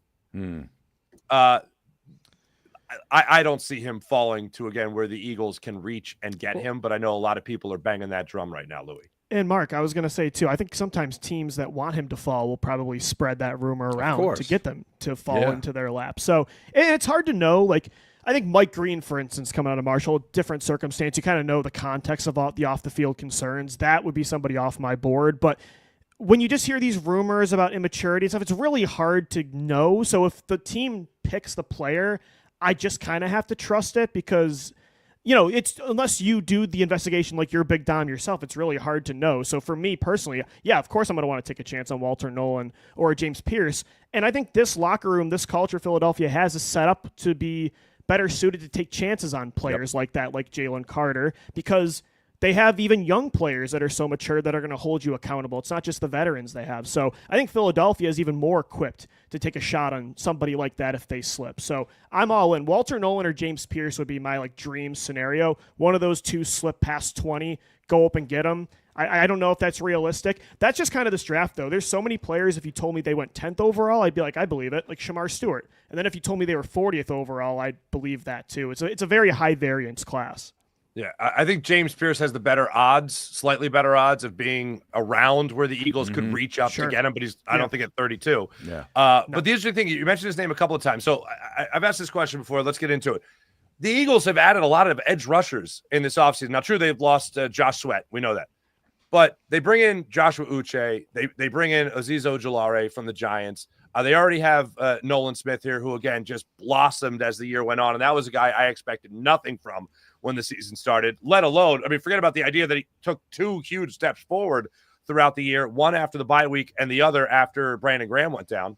I don't see him falling to, again, where the Eagles can reach and get him, but I know a lot of people are banging that drum right now, Louie. And Mark, I was going to say too, I think sometimes teams that want him to fall will probably spread that rumor around to get them to fall into their lap. So it's hard to know. Like, I think Mike Green, for instance, coming out of Marshall, different circumstance. You kind of know the context of all the off the field concerns. That would be somebody off my board. But when you just hear these rumors about immaturity and stuff, it's really hard to know. So if the team picks the player, I just kind of have to trust it, because it's unless you do the investigation like you're Big Dom yourself, it's really hard to know. So for me personally, of course I'm going to want to take a chance on Walter Nolen or James Pierce. And I think this locker room, this culture Philadelphia has, is set up to be better suited to take chances on players like that, like Jalen Carter, because they have even young players that are so mature that are going to hold you accountable. It's not just the veterans they have. So I think Philadelphia is even more equipped to take a shot on somebody like that if they slip. So I'm all in. Walter Nolen or James Pierce would be my dream scenario. One of those two slip past 20, go up and get them. I don't know if that's realistic. That's just kind of this draft, though. There's so many players, if you told me they went 10th overall, I'd be like, I believe it, like Shamar Stewart. And then if you told me they were 40th overall, I'd believe that too. It's a very high variance class. Yeah, I think James Pierce has the better odds, slightly better odds of being around where the Eagles could reach up to get him, but I don't think at 32. Yeah. But the interesting thing, you mentioned his name a couple of times. So I've asked this question before. Let's get into it. The Eagles have added a lot of edge rushers in this offseason. Now, true, they've lost Josh Sweat. We know that. But they bring in Joshua Uche. They bring in Azeez Ojulari from the Giants. They already have Nolan Smith here, who, again, just blossomed as the year went on. And that was a guy I expected nothing from when the season started, let alone, forget about the idea that he took two huge steps forward throughout the year, one after the bye week and the other after Brandon Graham went down.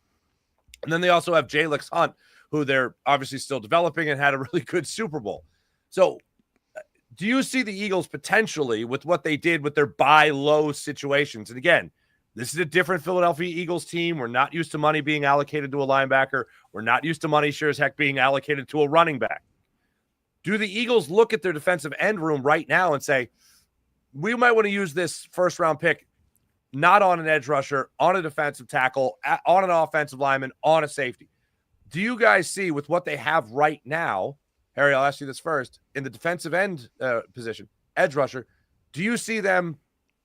And then they also have Jalix Hunt, who they're obviously still developing and had a really good Super Bowl. So do you see the Eagles potentially with what they did with their buy low situations? And again, this is a different Philadelphia Eagles team. We're not used to money being allocated to a linebacker. We're not used to money, sure as heck, being allocated to a running back. Do the Eagles look at their defensive end room right now and say, we might want to use this first-round pick not on an edge rusher, on a defensive tackle, on an offensive lineman, on a safety? Do you guys see with what they have right now, Harry, I'll ask you this first, in the defensive end position, edge rusher, do you see them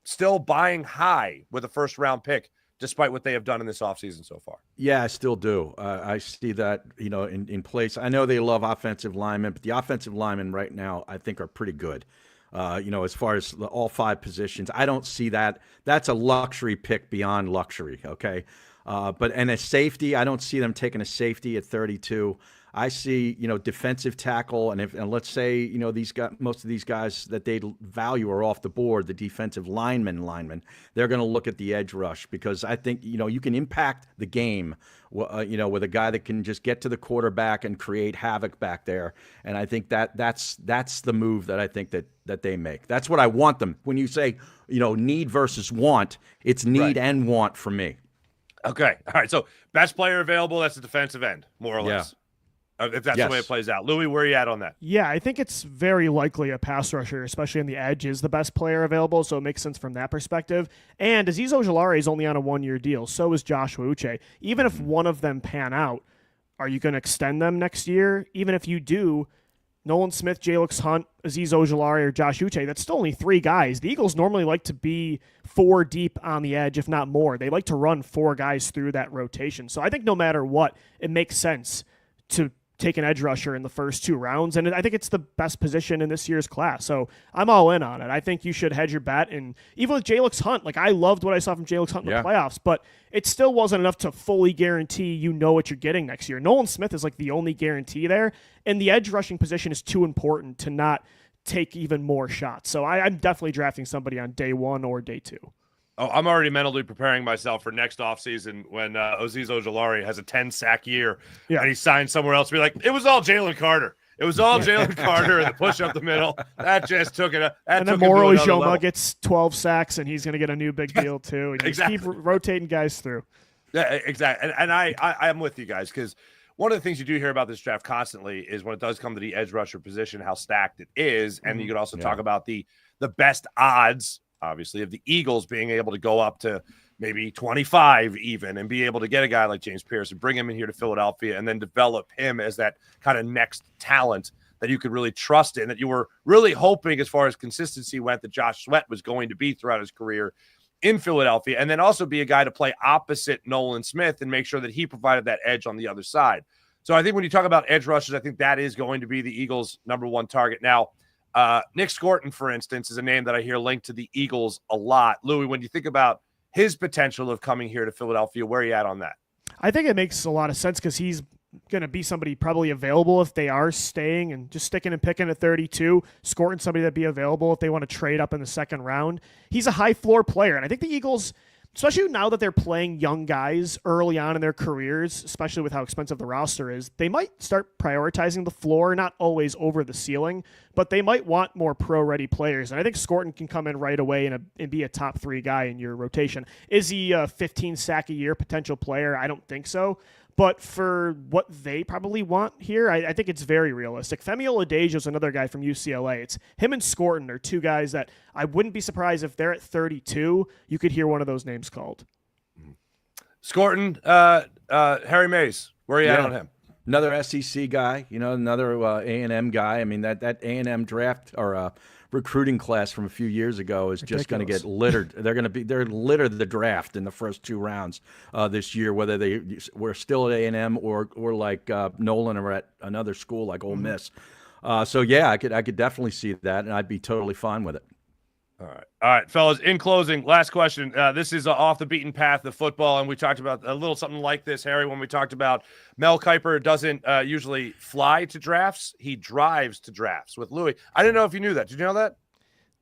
still buying high with a first-round pick despite what they have done in this offseason so far? Yeah, I still do. I see that, in place. I know they love offensive linemen, but the offensive linemen right now, I think, are pretty good. As far as all five positions, I don't see that. That's a luxury pick beyond luxury, okay? And a safety, I don't see them taking a safety at 32. I see, defensive tackle, and let's say, most of these guys that they value are off the board, the defensive linemen, they're going to look at the edge rush because I think, you can impact the game, with a guy that can just get to the quarterback and create havoc back there. And I think that's the move that I think that they make. That's what I want them. When you say, need versus want, it's need Right. and want for me. Okay. All right. So best player available, that's the defensive end, more or less. If that's the way it plays out. Louie, where are you at on that? Yeah, I think it's very likely a pass rusher, especially on the edge, is the best player available, so it makes sense from that perspective. And Azeez Ojulari is only on a 1-year deal. So is Joshua Uche. Even if one of them pan out, are you going to extend them next year? Even if you do, Nolan Smith, Jalix Hunt, Azeez Ojulari, or Josh Uche, that's still only 3 guys. The Eagles normally like to be 4 deep on the edge, if not more. They like to run 4 guys through that rotation. So I think no matter what, it makes sense to take an edge rusher in the first 2 rounds, and I think it's the best position in this year's class. So I'm all in on it. I think you should hedge your bet, and even with Jalix Hunt, I loved what I saw from Jalix Hunt in the playoffs, but it still wasn't enough to fully guarantee what you're getting next year. Nolan Smith is the only guarantee there, and the edge rushing position is too important to not take even more shots. So I'm definitely drafting somebody on day 1 or day 2. Oh, I'm already mentally preparing myself for next offseason when Azeez Ojulari has a 10-sack year and he signs somewhere else. Be like, it was all Jalen Carter. It was all Jalen Carter and the push up the middle. That just took it. And then Moro Ijoma gets 12 sacks, and he's going to get a new big deal too. And exactly. Just keep rotating guys through. Yeah, exactly. And I'm with you guys because one of the things you do hear about this draft constantly is when it does come to the edge rusher position, how stacked it is. And you could also talk about the best odds, obviously, of the Eagles being able to go up to maybe 25 even and be able to get a guy like James Pierce and bring him in here to Philadelphia and then develop him as that kind of next talent that you could really trust in, that you were really hoping as far as consistency went that Josh Sweat was going to be throughout his career in Philadelphia, and then also be a guy to play opposite Nolan Smith and make sure that he provided that edge on the other side. So I think when you talk about edge rushers, I think that is going to be the Eagles' number 1 target. Now, Nick Scorton, for instance, is a name that I hear linked to the Eagles a lot. Louie, when you think about his potential of coming here to Philadelphia, where are you at on that? I think it makes a lot of sense because he's going to be somebody probably available if they are staying and just sticking and picking at 32. Scorton, somebody that'd be available if they want to trade up in the second round. He's a high floor player, and I think the Eagles, especially now that they're playing young guys early on in their careers, especially with how expensive the roster is, they might start prioritizing the floor, not always over the ceiling, but they might want more pro-ready players. And I think Scorton can come in right away and be a top 3 guy in your rotation. Is he a 15-sack-a-year potential player? I don't think so. But for what they probably want here, I think it's very realistic. Femi Oladejo is another guy from UCLA. It's him and Scorton are 2 guys that I wouldn't be surprised if they're at 32, you could hear one of those names called. Scorton, Harry Mays, where are you at on him? Another SEC guy, another A&M guy. I mean, that A&M draft or recruiting class from a few years ago is just going to get littered. They're littered the draft in the first 2 rounds this year, whether they were still at A&M or like Nolan or at another school like Ole Miss. So yeah, I could definitely see that, and I'd be totally fine with it. All right, fellas. In closing, last question. This is off the beaten path of football, and we talked about a little something like this, Harry, when we talked about Mel Kiper doesn't usually fly to drafts. He drives to drafts with Louie. I didn't know if you knew that. Did you know that?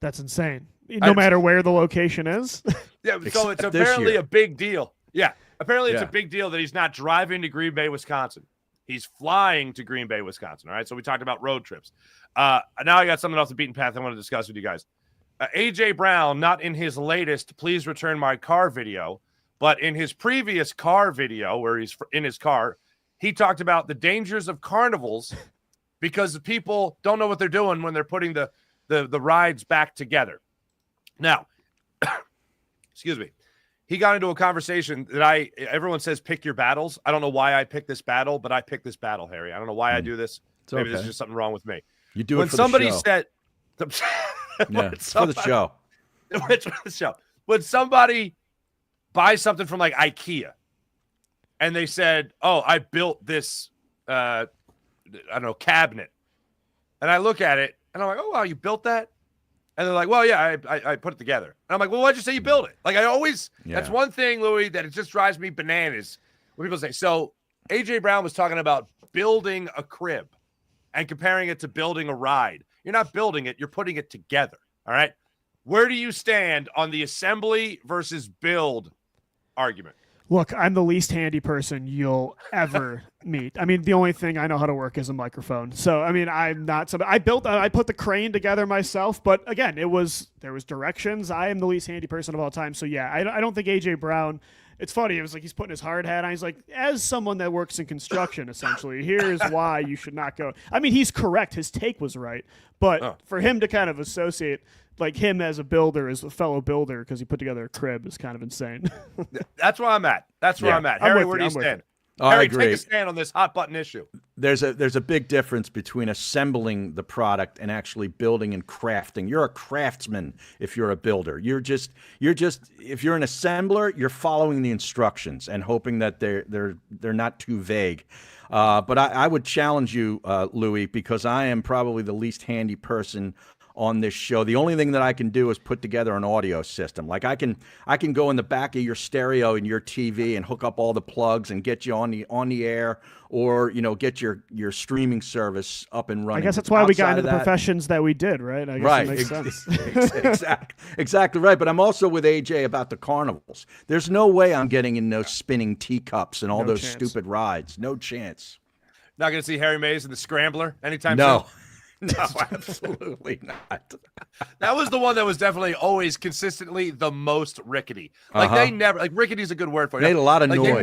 That's insane. No matter where the location is. Yeah, so it's apparently a big deal. Yeah, apparently it's a big deal that he's not driving to Green Bay, Wisconsin. He's flying to Green Bay, Wisconsin. All right, so we talked about road trips. Now I got something off the beaten path I want to discuss with you guys. A.J. Brown, not in his latest Please Return My Car video, but in his previous car video where he's in his car, he talked about the dangers of carnivals because the people don't know what they're doing when they're putting the rides back together. Now, excuse me, he got into a conversation that everyone says pick your battles. I don't know why I picked this battle, but I picked this battle, Harry. I don't know why I do this. Maybe there's just something wrong with me. You do when it for somebody the show. said yeah, for the show. It's for the show. When somebody buys something from like IKEA and they said, "Oh, I built this I don't know, cabinet." And I look at it and I'm like, "Oh, wow, you built that?" And they're like, "Well, yeah, I put it together." And I'm like, "Well, why'd you say you built it?" Like I always that's one thing, Louie, that it just drives me bananas when people say, "So AJ Brown was talking about building a crib and comparing it to building a ride. You're not building it, you're putting it together. All right. Where do you stand on the assembly versus build argument? Look, I'm the least handy person you'll ever meet. I mean, the only thing I know how to work is a microphone. So, I mean, I'm not somebody. I put the crane together myself, but again, there was directions. I am the least handy person of all time. So, yeah, I don't think AJ Brown. It's funny. It was like he's putting his hard hat on. He's like, as someone that works in construction, essentially, here's why you should not go. I mean, he's correct. His take was right. But for him to kind of associate like him as a builder, as a fellow builder, because he put together a crib is kind of insane. That's where I'm at. Harry, where do you stand? I Harry, agree. take a stand on this hot button issue. There's a big difference between assembling the product and actually building and crafting. You're a craftsman if you're a builder. You're just if you're an assembler, you're following the instructions and hoping that they're not too vague. But I would challenge you, Louie, because I am probably the least handy person on this show. The only thing that I can do is put together an audio system. Like I can go in the back of your stereo in your TV and hook up all the plugs and get you on the air, or get your streaming service up and running. I guess that's why we got into the that, professions that we did, right? I guess right, it makes sense. Exactly right. But I'm also with AJ about the carnivals. There's no way I'm getting in those spinning teacups and all those stupid rides. No chance. Not going to see Harry Mays in the Scrambler anytime soon? No, absolutely not. That was the one that was definitely always consistently the most rickety. Like they never, like rickety's a good word for it. Made a lot of noise.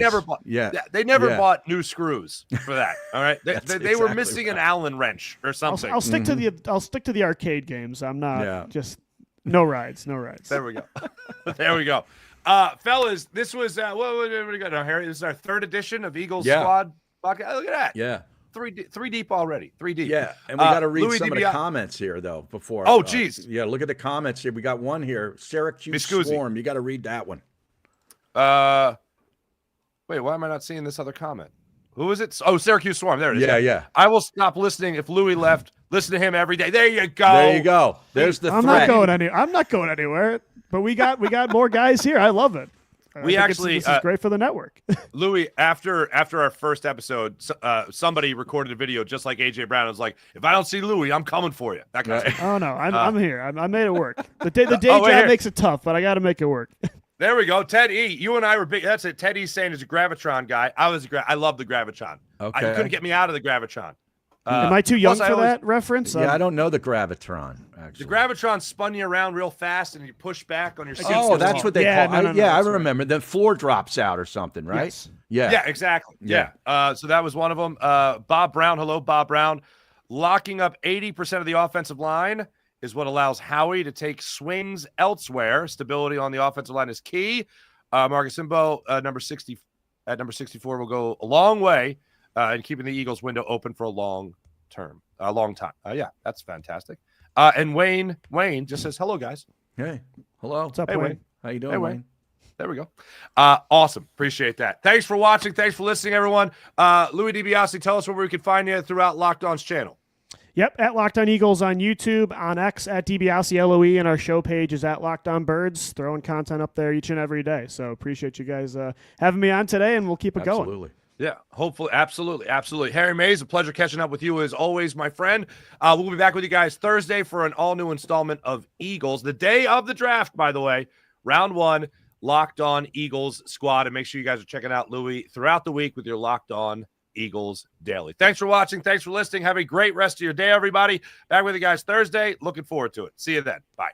They never bought new screws for that. All right, they were missing an Allen wrench or something. I'll stick to the arcade games. I'm not just no rides. There we go. Fellas, this was what do we got now, Harry? This is our third edition of Eagles Squad podcast. Look at that. Yeah. Three deep already. 3 deep. Yeah, and we got to read Louie some of the comments here though before. Oh, geez. Yeah, look at the comments here. We got one here. Syracuse Swarm. You got to read that one. Wait, why am I not seeing this other comment? Who is it? Oh, Syracuse Swarm. There it is. Yeah. I will stop listening if Louie left. Listen to him every day. There you go. There's the I'm threat. I'm not going anywhere. But we got more guys here. I love it. This is great for the network. Louie, after our first episode, somebody recorded a video just like AJ Brown. It was like, if I don't see Louie, I'm coming for you. That kind of stuff. Oh no, I'm here. I made it work. The day job makes it tough, but I got to make it work. There we go. Ted E. You and I were big. That's it. Ted E. saying he's a Gravitron guy. I love the Gravitron. Okay. You couldn't get me out of the Gravitron. Am I too young for that reference? Yeah, I don't know the Gravitron, actually. The Gravitron spun you around real fast and you push back on your seat. Oh, that's what they call it. I remember. Right. The floor drops out or something, right? Yes. Yeah, exactly. Yeah. So that was one of them. Bob Brown. Hello, Bob Brown. Locking up 80% of the offensive line is what allows Howie to take swings elsewhere. Stability on the offensive line is key. Marcus Simbo, number 64, will go a long way in keeping the Eagles window open for a long time. Yeah, that's fantastic. And Wayne just says, hello, guys. Hey, hello. What's up, hey, Wayne? How you doing, hey, Wayne? There we go. Awesome. Appreciate that. Thanks for watching. Thanks for listening, everyone. Louie DiBiase, tell us where we can find you throughout Locked On's channel. Yep, at Locked On Eagles on YouTube, on X at DiBiase LOE, and our show page is at Locked On Birds, throwing content up there each and every day. So appreciate you guys having me on today, and we'll keep it going. Absolutely. Yeah, hopefully. Absolutely. Harry Mays, a pleasure catching up with you as always, my friend. We'll be back with you guys Thursday for an all-new installment of Eagles. The day of the draft, by the way, round 1, Locked On Eagles squad. And make sure you guys are checking out Louie throughout the week with your Locked On Eagles Daily. Thanks for watching. Thanks for listening. Have a great rest of your day, everybody. Back with you guys Thursday. Looking forward to it. See you then. Bye.